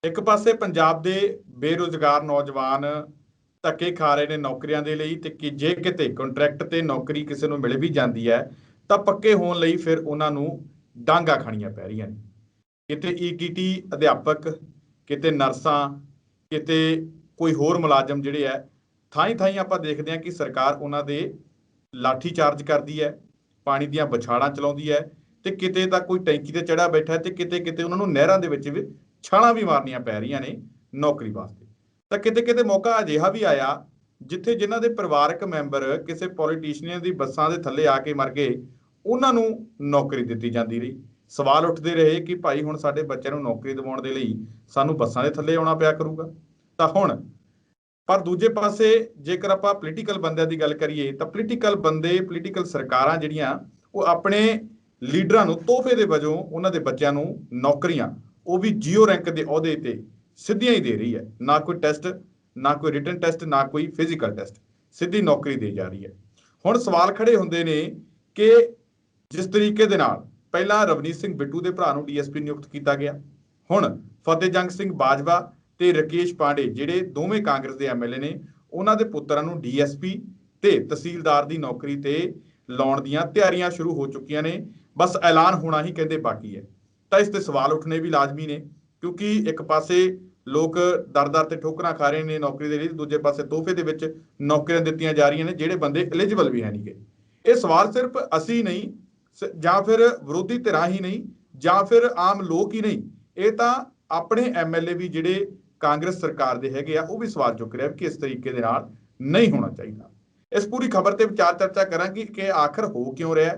ਇੱਕ ਪਾਸੇ ਪੰਜਾਬ ਦੇ ਬੇਰੁਜ਼ਗਾਰ ਨੌਜਵਾਨ ਧੱਕੇ ਖਾ ਰਹੇ ਨੇ ਨੌਕਰੀਆਂ ਦੇ ਲਈ, ਤੇ ਕਿ ਜੇ ਕਿਤੇ ਕੰਟਰੈਕਟ ਤੇ ਨੌਕਰੀ ਕਿਸੇ ਨੂੰ ਮਿਲ ਵੀ ਜਾਂਦੀ ਹੈ ਤਾਂ ਪੱਕੇ ਹੋਣ ਲਈ ਫਿਰ ਉਹਨਾਂ ਨੂੰ ਡਾਂਗਾ ਖਾਣੀਆਂ ਪੈ ਰਹੀਆਂ ਨੇ। ਕਿਤੇ ਈਟੀਟੀ ਅਧਿਆਪਕ, ਕਿਤੇ ਨਰਸਾਂ, ਕਿਤੇ ਕੋਈ ਹੋਰ ਮੁਲਾਜ਼ਮ ਜਿਹੜੇ ਹੈ, ਥਾਈਂ ਥਾਈਂ ਆਪਾਂ ਦੇਖਦੇ ਹਾਂ ਕਿ ਸਰਕਾਰ ਉਹਨਾਂ ਦੇ ਲਾਠੀ ਚਾਰਜ ਕਰਦੀ ਹੈ, ਪਾਣੀ ਦੀਆਂ ਬਛਾੜਾਂ ਚਲਾਉਂਦੀ ਹੈ, ਤੇ ਕਿਤੇ ਤਾਂ ਕੋਈ ਟੈਂਕੀ ਤੇ ਚੜ੍ਹਾ ਬੈਠਾ, ਤੇ ਕਿਤੇ ਕਿਤੇ ਉਹਨਾਂ ਨੂੰ ਨਹਿਰਾਂ ਦੇ ਵਿੱਚ ਵੀ ਛਾਲਾਂ ਵੀ ਮਾਰਨੀਆਂ ਪੈ ਰਹੀਆਂ ਨੇ ਨੌਕਰੀ ਵਾਸਤੇ। ਤਾਂ ਕਿਤੇ ਕਿਤੇ ਮੌਕਾ ਅਜਿਹਾ ਵੀ ਆਇਆ ਜਿੱਥੇ ਜਿਨ੍ਹਾਂ ਦੇ ਪਰਿਵਾਰਕ ਮੈਂਬਰ ਕਿਸੇ ਪੋਲੀਟੀਸ਼ੀਅਨ ਦੀ ਬੱਸਾਂ ਦੇ ਥੱਲੇ ਆ ਕੇ ਮਰ ਗਏ, ਉਹਨਾਂ ਨੂੰ ਨੌਕਰੀ ਦਿੱਤੀ ਜਾਂਦੀ ਰਹੀ। ਸਵਾਲ ਉੱਠਦੇ ਰਹੇ ਕਿ ਭਾਈ ਹੁਣ ਸਾਡੇ ਬੱਚਿਆਂ ਨੂੰ ਨੌਕਰੀ ਦਿਵਾਉਣ ਦੇ ਲਈ ਸਾਨੂੰ ਬੱਸਾਂ ਦੇ ਥੱਲੇ ਆਉਣਾ ਪਿਆ ਕਰੂਗਾ। ਤਾਂ ਹੁਣ ਪਰ ਦੂਜੇ ਪਾਸੇ ਜੇਕਰ ਆਪਾਂ ਪੋਲੀਟੀਕਲ ਬੰਦਿਆਂ ਦੀ ਗੱਲ ਕਰੀਏ ਤਾਂ ਪੋਲੀਟੀਕਲ ਬੰਦੇ, ਪੋਲੀਟੀਕਲ ਸਰਕਾਰਾਂ ਜਿਹੜੀਆਂ, ਉਹ ਆਪਣੇ ਲੀਡਰਾਂ ਨੂੰ ਤੋਹਫੇ ਦੇ ਵਜੋਂ ਉਹਨਾਂ ਦੇ ਬੱਚਿਆਂ ਨੂੰ ਨੌਕਰੀਆਂ, ਉਹ ਵੀ ਜੀਓ ਰੈਂਕ ਦੇ ਅਹੁਦੇ ਤੇ ਸਿੱਧੀਆਂ ਹੀ ਦੇ ਰਹੀ ਹੈ। ਨਾ ਕੋਈ ਟੈਸਟ, ਨਾ ਕੋਈ ਰਿਟਨ ਟੈਸਟ, ਨਾ ਕੋਈ ਫਿਜ਼ੀਕਲ ਟੈਸਟ, ਸਿੱਧੀ ਨੌਕਰੀ ਦੇ ਜਾ ਰਹੀ ਹੈ। ਹੁਣ ਸਵਾਲ ਖੜੇ ਹੁੰਦੇ ਨੇ ਕਿ ਜਿਸ ਤਰੀਕੇ ਦੇ ਨਾਲ ਪਹਿਲਾਂ ਰਵਨੀਤ ਸਿੰਘ ਬਿੱਟੂ ਦੇ ਭਰਾ ਨੂੰ ਡੀਐਸਪੀ ਨਿਯੁਕਤ ਕੀਤਾ ਗਿਆ, ਹੁਣ ਫਤਿਹਜੰਗ ਸਿੰਘ ਬਾਜਵਾ ਤੇ ਰਾਕੇਸ਼ ਪਾਂਡੇ ਜਿਹੜੇ ਦੋਵੇਂ ਕਾਂਗਰਸ ਦੇ ਐਮਐਲਏ ਨੇ, ਉਹਨਾਂ ਦੇ ਪੁੱਤਰਾਂ ਨੂੰ ਡੀਐਸਪੀ ਤੇ ਤਹਿਸੀਲਦਾਰ ਦੀ ਨੌਕਰੀ ਤੇ ਲਾਉਣ ਦੀਆਂ ਤਿਆਰੀਆਂ ਸ਼ੁਰੂ ਹੋ ਚੁੱਕੀਆਂ ਨੇ। ਬਸ ਐਲਾਨ ਹੋਣਾ ਹੀ ਕਹਿੰਦੇ ਬਾਕੀ ਹੈ। ਤਾਂ ਇਸ ਤੇ ਸਵਾਲ ਉੱਠਣੇ ਵੀ ਲਾਜ਼ਮੀ ਨੇ, ਕਿਉਂਕਿ ਇੱਕ ਪਾਸੇ ਲੋਕ ਦਰ-ਦਰ ਤੇ ਠੋਕਰਾਂ ਖਾ ਰਹੇ ਨੇ ਨੌਕਰੀ ਦੇ ਲਈ, ਦੂਜੇ ਪਾਸੇ ਤੋਹਫੇ ਦੇ ਵਿੱਚ ਨੌਕਰੀਆਂ ਦਿੱਤੀਆਂ ਜਾ ਰਹੀਆਂ ਨੇ ਜਿਹੜੇ ਬੰਦੇ ਐਲੀਜੀਬਲ ਵੀ ਹੈ ਨਹੀਂਗੇ। ਇਹ ਸਵਾਲ ਸਿਰਫ ਅਸੀਂ ਨਹੀਂ, ਜਾਂ ਫਿਰ ਵਿਰੋਧੀ ਧਿਰਾਂ ਹੀ ਨਹੀਂ, ਜਾਂ ਫਿਰ ਆਮ ਲੋਕ ਹੀ ਨਹੀਂ, ਇਹ ਤਾਂ ਆਪਣੇ ਐਮਐਲਏ ਵੀ ਜਿਹੜੇ ਕਾਂਗਰਸ ਸਰਕਾਰ ਦੇ ਹੈਗੇ ਆ, ਉਹ ਵੀ ਸਵਾਲ ਚੁੱਕ ਰਿਹਾ ਕਿ ਇਸ ਤਰੀਕੇ ਦੇ ਨਾਲ ਨਹੀਂ ਹੋਣਾ ਚਾਹੀਦਾ। ਇਸ ਪੂਰੀ ਖਬਰ ਤੇ ਵਿਚਾਰ ਚਰਚਾ ਕਰਾਂਗੇ ਕਿ ਆਖਰ ਹੋ ਕਿਉਂ ਰਿਹਾ,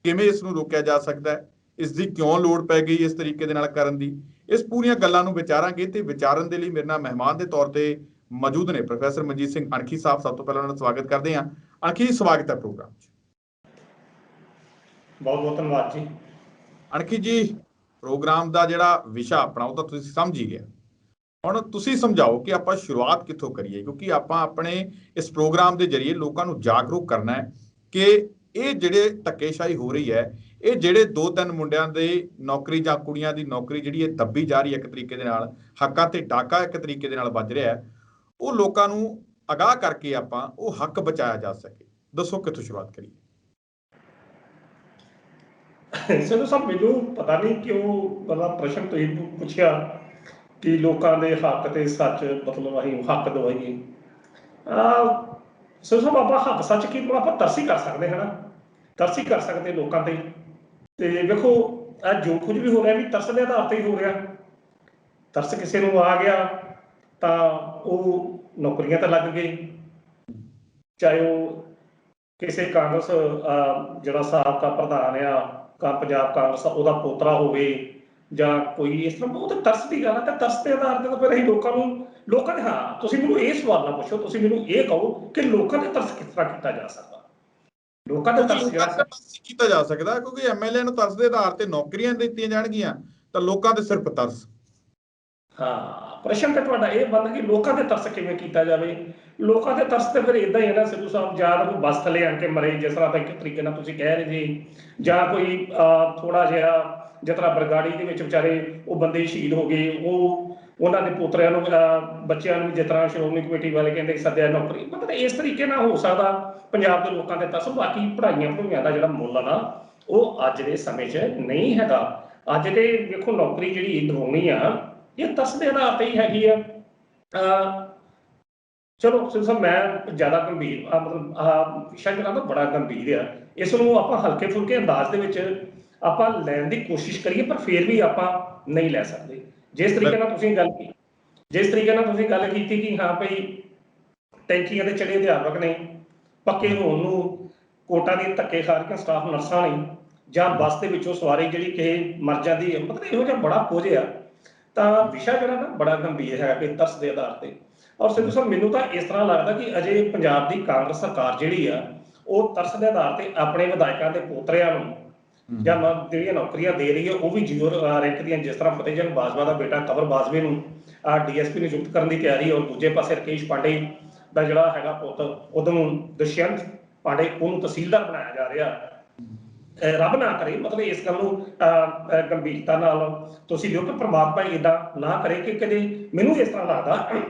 ਕਿਵੇਂ ਇਸ ਨੂੰ ਰੋਕਿਆ ਜਾ ਸਕਦਾ ਹੈ, ਇਸ ਦੀ ਕਿਉਂ ਲੋੜ ਪੈ ਗਈ ਇਸ ਤਰੀਕੇ ਦੇ ਨਾਲ ਕਰਨ ਦੀ। ਇਸ ਪੂਰੀਆਂ ਗੱਲਾਂ ਨੂੰ ਵਿਚਾਰਾਂਗੇ ਤੇ ਵਿਚਾਰਨ ਦੇ ਲਈ ਮੇਰੇ ਨਾਲ ਮਹਿਮਾਨ ਦੇ ਤੌਰ ਤੇ ਮੌਜੂਦ ਨੇ ਪ੍ਰੋਫੈਸਰ ਮਨਜੀਤ ਸਿੰਘ ਅਣਖੀ ਸਾਹਿਬ। ਸਭ ਤੋਂ ਪਹਿਲਾਂ ਉਹਨਾਂ ਦਾ ਸਵਾਗਤ ਕਰਦੇ ਹਾਂ। ਅਣਖੀ, ਸਵਾਗਤ ਹੈ ਪ੍ਰੋਗਰਾਮ 'ਚ। ਬਹੁਤ ਬਹੁਤ ਧੰਨਵਾਦ ਜੀ। ਅਣਖੀ ਜੀ, ਪ੍ਰੋਗਰਾਮ ਦਾ ਜਿਹੜਾ ਵਿਸ਼ਾ ਆਪਣਾ ਉਹ ਤਾਂ ਤੁਸੀਂ ਸਮਝ ਹੀ ਗਏ। ਹੁਣ ਤੁਸੀਂ ਸਮਝਾਓ ਕਿ ਆਪਾਂ ਸ਼ੁਰੂਆਤ ਕਿੱਥੋਂ ਕਰੀਏ, ਕਿਉਂਕਿ ਆਪਾਂ ਆਪਣੇ ਇਸ ਪ੍ਰੋਗਰਾਮ ਦੇ ਜ਼ਰੀਏ ਲੋਕਾਂ ਨੂੰ ਜਾਗਰੂਕ ਕਰਨਾ ਹੈ ਕਿ ਇਹ ਜਿਹੜੇ ਧੱਕੇਸ਼ਾਹੀ ਹੋ ਰਹੀ ਹੈ, ਇਹ ਜਿਹੜੇ 2-3 ਮੁੰਡਿਆਂ ਦੇ ਨੌਕਰੀ ਜਾਂ ਕੁੜੀਆਂ ਦੀ ਨੌਕਰੀ ਜਿਹੜੀ ਇਹ ਦੱਬੀ ਜਾ ਰਹੀ ਹੈ, ਇੱਕ ਤਰੀਕੇ ਦੇ ਨਾਲ ਹੱਕਾਂ ਤੇ ਡਾਕਾ ਇੱਕ ਤਰੀਕੇ ਦੇ ਨਾਲ ਵੱਜ ਰਿਹਾ ਹੈ, ਉਹ ਲੋਕਾਂ ਨੂੰ ਅਗਾਹ ਕਰਕੇ ਆਪਾਂ ਉਹ ਹੱਕ ਬਚਾਇਆ ਜਾ ਸਕੇ। ਦੱਸੋ ਕਿੱਥੋਂ ਸ਼ੁਰੂਆਤ ਕਰੀਏ? ਸਿੱਧੂ ਸਾਹਿਬ, ਮੈਨੂੰ ਪਤਾ ਨਹੀਂ ਕਿਉਂ ਮਤਲਬ ਪ੍ਰਸ਼ਨ ਤੁਸੀਂ ਪੁੱਛਿਆ ਕਿ ਲੋਕਾਂ ਦੇ ਹੱਕ ਤੇ ਸੱਚ, ਮਤਲਬ ਅਸੀਂ ਹੱਕ ਦਵਾਈਏ। ਸਿੱਧੂ ਸਾਹਿਬ, ਆਪਾਂ ਹੱਕ ਸੱਚ ਕੀ ਆਪਾਂ ਤਰਸ ਹੀ ਕਰ ਸਕਦੇ ਹਾਂ ਨਾ, ਤਰਸ ਹੀ ਕਰ ਸਕਦੇ ਲੋਕਾਂ ਤੇ। ਤੇ ਵੇਖੋ ਇਹ ਜੋ ਕੁਝ ਵੀ ਹੋ ਰਿਹਾ ਵੀ ਤਰਸ ਦੇ ਆਧਾਰ ਤੇ ਹੀ ਹੋ ਰਿਹਾ। ਤਰਸ ਕਿਸੇ ਨੂੰ ਆ ਗਿਆ ਤਾਂ ਉਹ ਨੌਕਰੀਆਂ ਤੇ ਲੱਗ ਗਏ, ਚਾਹੇ ਉਹ ਕਿਸੇ ਕਾਂਗਰਸ ਜਿਹੜਾ ਸਾਬਕਾ ਪ੍ਰਧਾਨ ਆ ਪੰਜਾਬ ਕਾਂਗਰਸ ਉਹਦਾ ਪੋਤਰਾ ਹੋਵੇ ਜਾਂ ਕੋਈ ਇਸ ਤਰ੍ਹਾਂ, ਬਹੁਤ ਤਰਸ ਦੀ ਗੱਲ ਹੈ। ਤੇ ਤਰਸ ਦੇ ਆਧਾਰ ਤੇ ਤਾਂ ਫਿਰ ਅਸੀਂ ਲੋਕਾਂ ਦੇ ਹਾਂ, ਤੁਸੀਂ ਮੈਨੂੰ ਇਹ ਸਵਾਲ ਨਾ ਪੁੱਛੋ, ਤੁਸੀਂ ਮੈਨੂੰ ਇਹ ਕਹੋ ਕਿ ਲੋਕਾਂ ਦੇ ਤਰਸ ਕਿਸ ਤਰ੍ਹਾਂ ਕੀਤਾ ਜਾ ਸਕਦਾ। ਲੋਕਾਂ ਦੇ ਤਰਸ ਕੀਤਾ ਜਾ ਸਕਦਾ ਕਿਉਂਕਿ ਐਮਐਲਏ ਨੂੰ ਤਰਸ ਦੇ ਆਧਾਰ ਤੇ ਨੌਕਰੀਆਂ ਦਿੱਤੀਆਂ ਜਾਣਗੀਆਂ ਤਾਂ ਲੋਕਾਂ ਦੇ ਸਿਰਫ ਤਰਸ। ਹਾਂ, ਪ੍ਰਸ਼ਨ ਤੇ ਤੁਹਾਡਾ ਇਹ ਬਣਦਾ ਕਿ ਲੋਕਾਂ ਦੇ ਤਰਸ ਕਿਵੇਂ ਕੀਤਾ ਜਾਵੇ। ਲੋਕਾਂ ਦੇ ਤਰਸ ਤੇ ਫਿਰ ਇਦਾਂ ਹੀ ਹੈ ਨਾ ਸਿੱਧੂ ਸਾਹਿਬ, ਜਾਂ ਕੋਈ ਬੱਸ ਥੱਲੇ ਆਣ ਕੇ ਮਰੇ ਜਿਸ ਤਰ੍ਹਾਂ ਇੱਕ ਤਰੀਕੇ ਨਾਲ ਤੁਸੀਂ ਕਹਿ ਰਹੇ ਜੀ, ਜਾਂ ਕੋਈ ਥੋੜਾ ਜਿਹਾ ਜਿਸ ਤਰ੍ਹਾਂ ਬਰਗਾੜੀ ਦੇ ਵਿੱਚ ਵਿਚਾਰੇ ਉਹ ਬੰਦੇ ਸ਼ਹੀਦ ਹੋ ਗਏ, ਉਹਨਾਂ ਦੇ ਪੋਤਰਿਆਂ ਨੂੰ ਬੱਚਿਆਂ ਨੂੰ ਜਿਸ ਤਰ੍ਹਾਂ ਸ਼੍ਰੋਮਣੀ ਕਮੇਟੀ ਵਾਲੇ ਕਹਿੰਦੇ ਸੱਦਿਆ ਨੌਕਰੀ, ਮਤਲਬ ਇਸ ਤਰੀਕੇ ਨਾਲ ਹੋ ਸਕਦਾ ਪੰਜਾਬ ਦੇ ਲੋਕਾਂ ਦੇ ਤਰਸ। ਬਾਕੀ ਪੜ੍ਹਾਈਆਂ ਦਾ ਜਿਹੜਾ ਮੁੱਲ ਆ ਨਾ ਉਹ ਅੱਜ ਦੇ ਸਮੇਂ 'ਚ ਨਹੀਂ ਹੈਗਾ। ਅੱਜ ਦੇ ਵੇਖੋ ਨੌਕਰੀ ਜਿਹੜੀ ਦਿਵਾਉਣੀ ਆ ਇਹ ਤਰਸ ਦੇ ਆਧਾਰ ਤੇ ਹੀ ਹੈਗੀ ਆ। ਚਲੋ ਸਿਰ ਸਾਹਿਬ, ਮੈਂ ਜ਼ਿਆਦਾ ਗੰਭੀਰ ਮਤਲਬ ਵਿਸ਼ਾ ਜਿਹੜਾ ਨਾ ਬੜਾ ਗੰਭੀਰ ਆ, ਇਸ ਨੂੰ ਆਪਾਂ ਹਲਕੇ ਫੁਲਕੇ ਅੰਦਾਜ਼ ਦੇ ਵਿੱਚ ਆਪਾਂ ਲੈਣ ਦੀ ਕੋਸ਼ਿਸ਼ ਕਰੀਏ, ਪਰ ਫਿਰ ਵੀ ਆਪਾਂ ਨਹੀਂ ਲੈ ਸਕਦੇ। ਜਿਸ ਤਰੀਕੇ ਨਾਲ ਤੁਸੀਂ ਗੱਲ ਕੀਤੀ ਕਿ ਹਾਂ ਭਾਈ ਟੈਂਕੀਆਂ ਤੇ ਚੜੇ ਅਧਿਆਪਕ ਨੇ, ਪੱਕੇ ਹੋਣ ਨੂੰ ਕੋਟਾਂ ਦੀ ਧੱਕੇ ਖਾ ਰਹੀਆਂ ਸਟਾਫ ਨਰਸਾਂ ਨੇ, ਜਾਂ ਬੱਸ ਦੇ ਵਿੱਚੋਂ ਸਵਾਰੀ ਜਿਹੜੀ ਕਿਸੇ ਮਰ ਜਾਂਦੀ ਹੈ, ਮਤਲਬ ਇਹੋ ਜਿਹਾ ਬੜਾ ਕੁਝ ਆ। ਤਾਂ ਵਿਸ਼ਾ ਜਿਹੜਾ ਨਾ ਬੜਾ ਗੰਭੀਰ ਹੈ ਕਿ ਤਰਸ ਦੇ ਆਧਾਰ ਤੇ। ਔਰ ਸਿੱਧੂ ਸਾਹਿਬ, ਮੈਨੂੰ ਤਾਂ ਇਸ ਤਰ੍ਹਾਂ ਲੱਗਦਾ ਕਿ ਅਜੇ ਪੰਜਾਬ ਦੀ ਕਾਂਗਰਸ ਸਰਕਾਰ ਜਿਹੜੀ ਆ ਉਹ ਤਰਸ ਦੇ ਆਧਾਰ ਤੇ ਆਪਣੇ ਵਿਧਾਇਕਾਂ ਦੇ ਪੋਤਰਿਆਂ ਨੂੰ ਜਾਂ ਜਿਹੜੀਆਂ ਨੌਕਰੀਆਂ ਦੇ ਰਹੀ ਹੈ ਉਹ ਵੀ ਜੀਓ ਰੈਂਕ ਦੀਆਂ, ਜਿਸ ਤਰ੍ਹਾਂ ਫਤਿਹਜੰਗ ਬਾਜਵਾ ਦਾ ਬੇਟਾ ਕੰਵਰ ਬਾਜਵੇ ਨੂੰ ਡੀਐਸਪੀ ਨਿਯੁਕਤ ਕਰਨ ਦੀ ਤਿਆਰੀ, ਔਰ ਦੂਜੇ ਪਾਸੇ ਰਾਕੇਸ਼ ਪਾਂਡੇ ਦਾ ਜਿਹੜਾ ਹੈਗਾ ਪੁੱਤ ਉਹਨੂੰ ਦੁਸ਼ਯੰਤ ਪਾਂਡੇ, ਉਹਨੂੰ ਤਹਿਸੀਲਦਾਰ ਬਣਾਇਆ ਜਾ ਰਿਹਾ। ਰੱਬ ਨਾ ਕਰੇ, ਮਤਲਬ ਇਸ ਗੱਲ ਨੂੰ ਗੰਭੀਰਤਾ ਨਾਲ ਤੁਸੀਂ ਲਿਓ ਕਿ ਪ੍ਰਮਾਤਮਾ ਏਦਾਂ ਨਾ ਕਰੇ ਕਿ ਕਦੇ। ਮੈਨੂੰ ਇਸ ਤਰ੍ਹਾਂ ਲੱਗਦਾ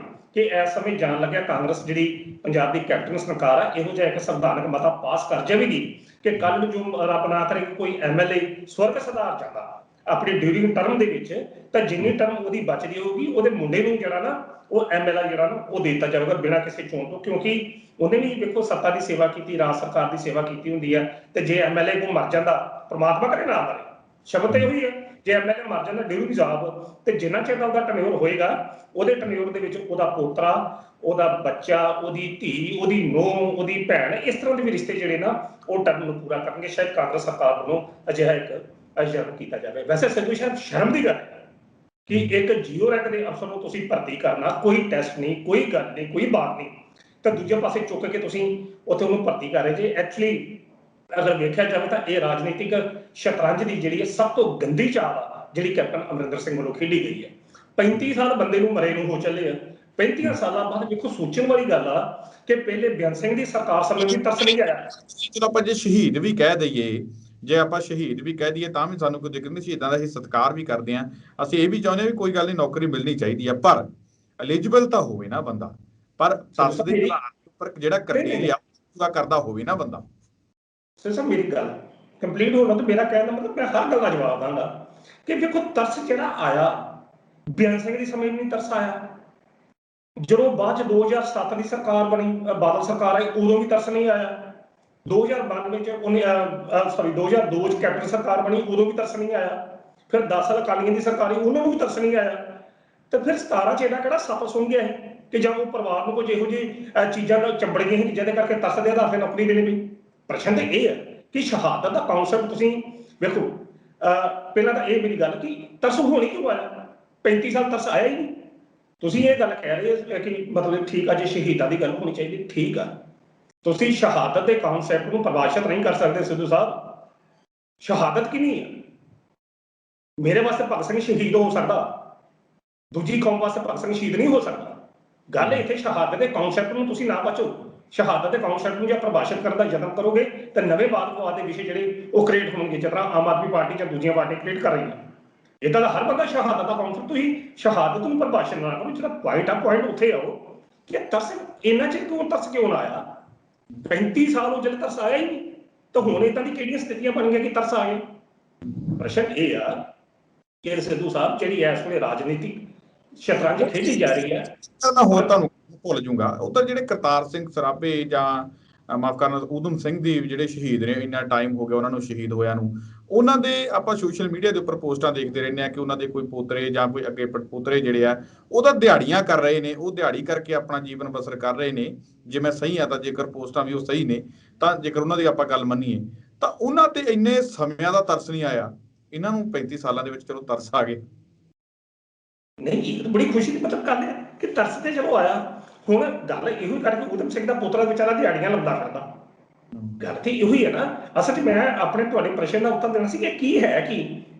ਕਿ ਇਸ ਸਮੇਂ ਜਾਣ ਲੱਗਿਆ ਕਾਂਗਰਸ ਜਿਹੜੀ ਪੰਜਾਬ ਦੀ ਕੈਪਟਨ ਸਰਕਾਰ ਆ, ਇਹੋ ਜਿਹਾ ਇੱਕ ਸੰਵਿਧਾਨਕ ਮਤਾ ਪਾਸ ਕਰ ਜਾਵੇਗੀ ਕਿ ਕੱਲ ਨੂੰ ਜੋ ਰੱਬ ਨਾ ਕਰੇ ਕੋਈ MLA ਸਵਰਗ ਸਿਧਾਰ ਜਾਂਦਾ ਆਪਣੀ ਡਿਊਰਿੰਗ ਟਰਮ ਦੇ ਵਿੱਚ, ਤਾਂ ਜਿੰਨੀ ਟਰਮ ਉਹਦੀ ਬਚਦੀ ਹੋਊਗੀ ਉਹਦੇ ਮੁੰਡੇ ਨੂੰ ਜਿਹੜਾ ਨਾ ਉਹ MLA ਜਿਹੜਾ ਨਾ ਉਹ ਦੇ ਦਿੱਤਾ ਜਾਊਗਾ ਬਿਨਾਂ ਕਿਸੇ ਚੋਣ ਤੋਂ, ਕਿਉਂਕਿ ਉਹਨੇ ਵੀ ਵੇਖੋ ਸੱਤਾ ਦੀ ਸੇਵਾ ਕੀਤੀ, ਰਾਜ ਸਰਕਾਰ ਦੀ ਸੇਵਾ ਕੀਤੀ ਹੁੰਦੀ ਆ। ਤੇ ਜੇ MLA ਕੋ ਮਰ ਜਾਂਦਾ, ਪ੍ਰਮਾਤਮਾ ਕਰੇ ਨਾ ਮਰੇ, ਸ਼ਬਦ ਤੇ ਉਹੀ ਹੈ, ਜੇ MLA ਮਰ ਜਾਂਦਾ ਡਿਊਰਿੰਗ ਜੌਬ, ਤੇ ਜਿੰਨਾ ਚਿਰ ਉਹਦਾ ਟਨਿਓਰ ਹੋਏਗਾ, ਉਹਦੇ ਟਨਿਓਰ ਦੇ ਵਿੱਚ ਉਹਦਾ ਪੋਤਰਾ, ਉਹਦਾ ਬੱਚਾ, ਉਹਦੀ ਧੀ, ਉਹਦੀ ਨੂੰਹ, ਉਹਦੀ ਭੈਣ, ਇਸ ਤਰ੍ਹਾਂ ਦੇ ਵੀ ਰਿਸ਼ਤੇ ਜਿਹੜੇ ਨਾ ਉਹ ਟਰਮ ਨੂੰ ਪੂਰਾ ਕਰਨਗੇ। ਸ਼ਾਇਦ ਕਾਂਗਰਸ ਸਰਕਾਰ ਵੱਲੋਂ ਅਜਿਹਾ ਇੱਕ ਅਜਿਹਾ ਕੀਤਾ ਜਾਵੇ। ਵੈਸੇ ਸਿੱਧੂ ਸਾਹਿਬ ਸ਼ਰਮ ਦੀ ਗੱਲ ਹੈ ਕਿ ਇੱਕ ਜੀਓ ਰੈਂਕ ਦੇ ਅਫਸਰ ਨੂੰ ਤੁਸੀਂ ਭਰਤੀ ਕਰਨਾ, ਕੋਈ ਟੈਸਟ ਨਹੀਂ, ਕੋਈ ਗੱਲ ਨਹੀਂ, ਕੋਈ ਬਾਤ ਨਹੀਂ, ਤਾਂ ਦੂਜੇ ਪਾਸੇ ਚੁੱਕ ਕੇ ਤੁਸੀਂ ਉੱਥੇ ਉਹਨੂੰ ਭਰਤੀ ਕਰ ਰਹੇ ਜੇ। ਐਕਚੁਅਲੀ ਅਗਰ ਵੇਖਿਆ ਜਾਵੇ ਤਾਂ ਇਹ ਰਾਜਨੀਤਿਕ ਸ਼ਤਰੰਜ ਦੀ ਜਿਹੜੀ ਹੈ ਸਭ ਤੋਂ ਗੰਦੀ ਚਾਲ ਆ ਜਿਹੜੀ ਕੈਪਟਨ ਅਮਰਿੰਦਰ ਸਿੰਘ ਵੱਲੋਂ ਖੇਡੀ ਗਈ ਹੈ। 35 ਸਾਲ ਬੰਦੇ ਨੂੰ ਮਰੇ ਨੂੰ ਹੋ ਚੱਲੇ ਆ, 35 ਸਾਲਾਂ ਬਾਅਦ ਵੇਖੋ ਸੋਚਣ ਵਾਲੀ ਗੱਲ ਆ ਕਿ ਪਹਿਲੇ ਬੇਅੰਤ ਸਿੰਘ ਦੀ ਸਰਕਾਰ ਸਮੇਂ ਵੀ ਤਰਸ ਨਹੀਂ ਆਇਆ। ਚਲੋ ਆਪਾਂ ਜੇ ਸ਼ਹੀਦ ਵੀ ਕਹਿ ਦਈਏ, ਜੇ ਆਪਾਂ ਸ਼ਹੀਦ ਵੀ ਕਹਿ ਦਈਏ ਤਾਂ ਵੀ ਸਾਨੂੰ ਕੋਈ ਦਿੱਕਤ ਨਹੀਂ, ਸ਼ਹੀਦਾਂ ਦਾ ਅਸੀਂ ਸਤਿਕਾਰ ਵੀ ਕਰਦੇ ਹਾਂ। ਅਸੀਂ ਇਹ ਵੀ ਚਾਹੁੰਦੇ ਹਾਂ ਵੀ ਕੋਈ ਗੱਲ ਨਹੀਂ, ਨੌਕਰੀ ਮਿਲਣੀ ਚਾਹੀਦੀ ਹੈ, ਪਰ ਐਲੀਜੀਬਲ ਤਾਂ ਹੋਵੇ ਨਾ ਬੰਦਾ, ਪਰ ਤਰਸ ਦੇ ਆਧਾਰ ਉੱਪਰ ਜਿਹੜਾ ਕ੍ਰਾਈਟੇਰੀਆ ਪੂਰਾ ਕਰਦਾ ਹੋਵੇ ਨਾ ਬੰਦਾ। ਸਰ ਮੇਰੀ ਗੱਲ ਕੰਪਲੀਟ ਹੋਣਾ ਤਾਂ ਮੇਰਾ ਕਹਿਣ ਦਾ ਮਤਲਬ ਮੈਂ ਹਰ ਗੱਲ ਦਾ ਜਵਾਬ ਦਾਂਗਾ ਕਿ ਵੇਖੋ ਤਰਸ ਜਿਹੜਾ ਆਇਆ ਬੇਅੰਤ ਸਿੰਘ ਦੀ ਸਮੇਂ ਨਹੀਂ ਤਰਸ ਆਇਆ, ਜਦੋਂ ਬਾਅਦ 'ਚ 2007 ਦੀ ਸਰਕਾਰ ਬਣੀ, ਬਾਦਲ ਸਰਕਾਰ ਆਈ, ਉਦੋਂ ਵੀ ਤਰਸ ਨਹੀਂ ਆਇਆ। 2092 'ਚ ਉਹਨੇ 2002 'ਚ ਕੈਪਟਨ ਸਰਕਾਰ ਬਣੀ, ਉਦੋਂ ਵੀ ਤਰਸ ਨਹੀਂ ਆਇਆ। ਫਿਰ 10 ਸਾਲ ਅਕਾਲੀਆਂ ਦੀ ਸਰਕਾਰ ਆਈ, ਉਹਨਾਂ ਨੂੰ ਵੀ ਤਰਸ ਨਹੀਂ ਆਇਆ। ਤੇ ਫਿਰ 17 'ਚ ਇਹਦਾ ਕਿਹੜਾ ਸੱਪ ਸੁੰਘ ਗਿਆ ਸੀ ਕਿ ਜਾਂ ਉਹ ਪਰਿਵਾਰ ਨੂੰ ਕੁਝ ਇਹੋ ਜਿਹੀ ਚੀਜ਼ਾਂ ਨਾਲ ਚੰਬੜ ਗਈਆਂ ਸੀ ਜਿਹਦੇ ਕਰਕੇ ਤਰਸ ਦੇ ਆਧਾਰ 'ਤੇ ਨੌਕਰੀ ਦੇਣੀ ਪਈ। ਪ੍ਰਸ਼ਨ ਤਾਂ ਇਹ ਹੈ ਕਿ ਸ਼ਹਾਦਤ ਦਾ ਕਾਨਸੈਪਟ ਤੁਸੀਂ ਵੇਖੋ, ਪਹਿਲਾਂ ਤਾਂ ਇਹ ਮੇਰੀ ਗੱਲ ਕਿ ਤਰਸ ਹੋਣੀ ਕਿਉਂ ਆਇਆ? 35 ਸਾਲ ਤਰਸ ਆਇਆ ਹੀ ਨਹੀਂ। ਤੁਸੀਂ ਇਹ ਗੱਲ ਕਹਿ ਰਹੇ ਕਿ ਮਤਲਬ ਠੀਕ ਆ, ਜੇ ਸ਼ਹੀਦਾਂ ਦੀ ਗੱਲ ਹੋਣੀ ਚਾਹੀਦੀ, ਠੀਕ ਆ, ਤੁਸੀਂ ਸ਼ਹਾਦਤ ਦੇ ਕਾਨਸੈਪਟ ਨੂੰ ਪਰਿਭਾਸ਼ਿਤ ਨਹੀਂ ਕਰ ਸਕਦੇ ਸਿੱਧੂ ਸਾਹਿਬ। ਸ਼ਹਾਦਤ ਕੀ ਨਹੀਂ ਹੈ? ਮੇਰੇ ਵਾਸਤੇ ਭਗਤ ਸਿੰਘ ਸ਼ਹੀਦ ਹੋ ਸਕਦਾ, ਦੂਜੀ ਕੌਮ ਵਾਸਤੇ ਭਗਤ ਸਿੰਘ ਸ਼ਹੀਦ ਨਹੀਂ ਹੋ ਸਕਦਾ। ਗੱਲ ਇੱਥੇ ਸ਼ਹਾਦਤ ਦੇ ਕਾਨਸੈਪਟ ਨੂੰ ਤੁਸੀਂ ਨਾ ਬਚੋ। ਸ਼ਹਾਦਤ ਦੇ ਕਾਨਸੈਪਟ ਨੂੰ ਜੇ ਪਰਿਭਾਸ਼ਿਤ ਕਰਨ ਦਾ ਯਤਨ ਕਰੋਗੇ ਤਾਂ ਨਵੇਂ ਵਾਦ ਦੇ ਵਿਸ਼ੇ ਜਿਹੜੇ ਉਹ ਕ੍ਰੀਏਟ ਹੋਣਗੇ, ਜਿਸ ਤਰ੍ਹਾਂ ਆਮ ਆਦਮੀ ਪਾਰਟੀ ਜਾਂ ਦੂਜੀਆਂ ਪਾਰਟੀਆਂ ਕ੍ਰੀਏਟ ਕਰ ਰਹੀਆਂ। ਇਦਾਂ ਦਾ ਹਰ ਬੰਦਾ ਸ਼ਹਾਦਤ ਦਾ ਕਾਨਸੈਪਟ, ਤੁਸੀਂ ਸ਼ਹਾਦਤ ਨੂੰ ਪਰਿਭਾਸ਼ਿਤ ਨਾ ਕਰੋ। ਜਿਹੜਾ ਪੁਆਇੰਟ ਆ, ਪੁਆਇੰਟ ਉੱਥੇ ਆਓ ਕਿ ਤਰਸ ਇੰਨਾ ਚਿਰ ਕਿਉਂ ਤਰਸ ਕਿਉਂ ਨਾ ਆਇਆ? 35 ਸਾਲ ਉਹ ਜਦੋਂ ਤਰਸ ਆਇਆ ਹੀ ਨਹੀਂ, ਤਾਂ ਹੁਣ ਇਦਾਂ ਦੀ ਕਿਹੜੀਆਂ ਸਥਿਤੀਆਂ ਬਣ ਗਈਆਂ ਕਿ ਤਰਸ ਆ ਗਏ? ਪ੍ਰਸ਼ਨ ਇਹ ਆ ਕਿ ਸਿੱਧੂ ਸਾਹਿਬ ਜਿਹੜੀ ਇਸ ਵੇਲੇ ਰਾਜਨੀਤਿਕ ਸ਼ਤਰੰਜ ਖੇਡੀ ਜਾ ਰਹੀ ਹੈ। ਮੈਂ ਹੋਰ ਤੁਹਾਨੂੰ ਭੁੱਲ ਜੂੰਗਾ, ਉਧਰ ਜਿਹੜੇ ਕਰਤਾਰ ਸਿੰਘ ਸਰਾਭੇ ਜਾਂ ਮਾਫ ਕਰਨਾ ਊਧਮ ਸਿੰਘ ਦੀ ਜਿਹੜੇ ਸ਼ਹੀਦ ਨੇ, ਇੰਨਾ ਟਾਈਮ ਹੋ ਗਿਆ ਉਹਨਾਂ ਨੂੰ ਸ਼ਹੀਦ ਹੋਇਆ ਨੂੰ, ਉਹਨਾਂ ਦੇ ਆਪਾਂ ਸੋਸ਼ਲ ਮੀਡੀਆ ਦੇ ਉੱਪਰ ਪੋਸਟਾਂ ਦੇਖਦੇ ਰਹਿੰਦੇ ਆ ਕਿ ਉਹਨਾਂ ਦੇ ਕੋਈ ਪੋਤਰੇ ਜਾਂ ਕੋਈ ਅੱਗੇ ਪੋਤਰੇ ਜਿਹੜੇ ਆ ਉਹਦਾ ਦਿਹਾੜੀਆਂ ਕਰ ਰਹੇ ਨੇ, ਉਹ ਦਿਹਾੜੀ ਕਰਕੇ ਆਪਣਾ ਜੀਵਨ ਬਸਰ ਕਰ ਰਹੇ ਨੇ। ਜੇ ਮੈਂ ਸਹੀ ਆ ਤਾਂ, ਜੇਕਰ ਪੋਸਟਾਂ ਵੀ ਉਹ ਸਹੀ ਨੇ ਤਾਂ, ਜੇਕਰ ਉਹਨਾਂ ਦੀ ਆਪਾਂ ਗੱਲ ਮੰਨੀਏ ਤਾਂ ਉਹਨਾਂ ਤੇ ਇੰਨੇ ਸਮਿਆਂ ਦਾ ਤਰਸ ਨਹੀਂ ਆਇਆ, ਇਹਨਾਂ ਨੂੰ 35 ਸਾਲਾਂ ਦੇ ਵਿੱਚ ਚਲੋ ਤਰਸ ਆ ਗਏ। ਨਹੀਂ, ਇਹ ਤਾਂ ਬੜੀ ਖੁਸ਼ੀ ਦੀ ਮਤਲਬ ਗੱਲ ਹੈ ਕਿ ਤਰਸ ਤੇ ਚਲੋ ਆਇਆ। ਹੁਣ ਗੱਲ ਇਹੋ ਹੀ ਕਰਕੇ ਊਧਮ ਸਿੰਘ ਦਾ ਪੁੱਤਰਾ ਵਿਚਾਰਾ ਦਿਹਾੜੀਆਂ ਲਾਉਂਦਾ ਫਿਰਦਾ, ਗੱਲ ਤੇ ਇਹੋ ਹੀ ਹੈ ਨਾ। ਅਸਲ 'ਚ ਮੈਂ ਆਪਣੇ ਤੁਹਾਡੇ ਪ੍ਰਸ਼ਨ ਦਾ ਉੱਤਰ ਦੇਣਾ ਸੀ ਕਿ ਕੀ ਹੈ ਕਿ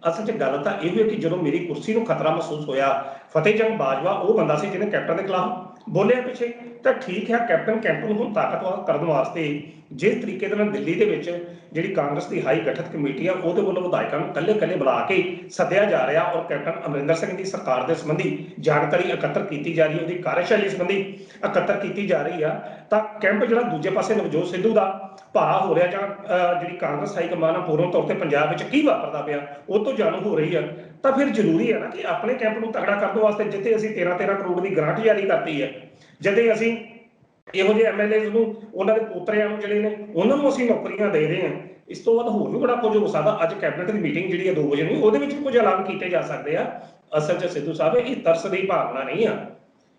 ਅਸਲ 'ਚ ਗੱਲ ਤਾਂ ਇਹੋ ਹੈ ਕਿ ਜਦੋਂ ਮੇਰੀ ਕੁਰਸੀ ਨੂੰ ਖਤਰਾ ਮਹਿਸੂਸ ਹੋਇਆ, ਫਤਿਹ ਜੰਗ ਬਾਜਵਾ ਉਹ ਬੰਦਾ ਸੀ ਜਿਹਨੇ ਕੈਪਟਨ ਦੇ ਖਿਲਾਫ ਬੋਲਿਆ ਪਿੱਛੇ, ਤਾਂ ਠੀਕ ਹੈ ਕੈਪਟਨ ਕੈਂਪ ਨੂੰ ਹੁਣ ਤਾਕਤਵਰ ਕਰਨ ਵਾਸਤੇ ਜਿਸ ਤਰੀਕੇ ਦੇ ਨਾਲ ਦਿੱਲੀ ਦੇ ਵਿੱਚ ਜਿਹੜੀ ਕਾਂਗਰਸ ਦੀ ਹਾਈ ਗਠਿਤ ਕਮੇਟੀ ਆ ਉਹਦੇ ਵੱਲੋਂ ਵਿਧਾਇਕਾਂ ਨੂੰ ਕੱਲੇ ਬੁਲਾ ਕੇ ਸੱਦਿਆ ਜਾ ਰਿਹਾ ਔਰ ਕੈਪਟਨ ਅਮਰਿੰਦਰ ਸਿੰਘ ਦੀ ਸਰਕਾਰ ਦੇ ਸੰਬੰਧੀ ਜਾਣਕਾਰੀ ਇਕੱਤਰ ਕੀਤੀ ਜਾ ਰਹੀ ਹੈ, ਉਹਦੀ ਕਾਰਜਸ਼ੈਲੀ ਸੰਬੰਧੀ ਇਕੱਤਰ ਕੀਤੀ ਜਾ ਰਹੀ ਆ, ਤਾਂ ਕੈਂਪ ਜਿਹੜਾ ਦੂਜੇ ਪਾਸੇ ਨਵਜੋਤ ਸਿੱਧੂ ਦਾ ਭਾਰਾ ਹੋ ਰਿਹਾ ਜਾਂ ਜਿਹੜੀ ਕਾਂਗਰਸ ਹਾਈ ਕਮਾਨ ਆ ਪੂਰਨ ਤੌਰ ਤੇ ਪੰਜਾਬ ਵਿੱਚ ਕੀ ਵਾਪਰਦਾ ਪਿਆ ਉਹ ਤੋਂ ਜਾਣੂ ਹੋ ਰਹੀ ਆ, ਤਾਂ ਫਿਰ ਜ਼ਰੂਰੀ ਹੈ ਨਾ ਕਿ ਆਪਣੇ ਕੈਂਪ ਨੂੰ ਤਗੜਾ ਕਰਨ ਵਾਸਤੇ ਜਿੱਥੇ ਅਸੀਂ 13 ਕਰੋੜ ਦੀ ਗ੍ਰਾਂਟ ਜਾਰੀ ਕਰਤੀ ਹੈ, ਜਿੱਥੇ ਅਸੀਂ ਇਹੋ ਜਿਹੇ MLA ਨੂੰ ਉਹਨਾਂ ਦੇ ਪੋਤਰਿਆਂ ਨੂੰ ਜਿਹੜੇ ਨੇ ਉਹਨਾਂ ਨੂੰ ਅਸੀਂ ਨੌਕਰੀਆਂ ਦੇ ਰਹੇ ਹਾਂ, ਇਸ ਤੋਂ ਬਾਅਦ ਹੋਰ ਵੀ ਬੜਾ ਕੁਝ ਹੋ ਸਕਦਾ। ਅੱਜ ਕੈਬਨਿਟ ਦੀ ਮੀਟਿੰਗ ਜਿਹੜੀ ਹੈ 2 ਵਜੇ ਨੂੰ, ਉਹਦੇ ਵਿੱਚ ਵੀ ਕੁਝ ਐਲਾਨ ਕੀਤੇ ਜਾ ਸਕਦੇ ਆ। ਅਸਲ 'ਚ ਸਿੱਧੂ ਸਾਹਿਬ ਇਹ ਤਰਸ ਦੀ ਭਾਵਨਾ ਨਹੀਂ ਆ,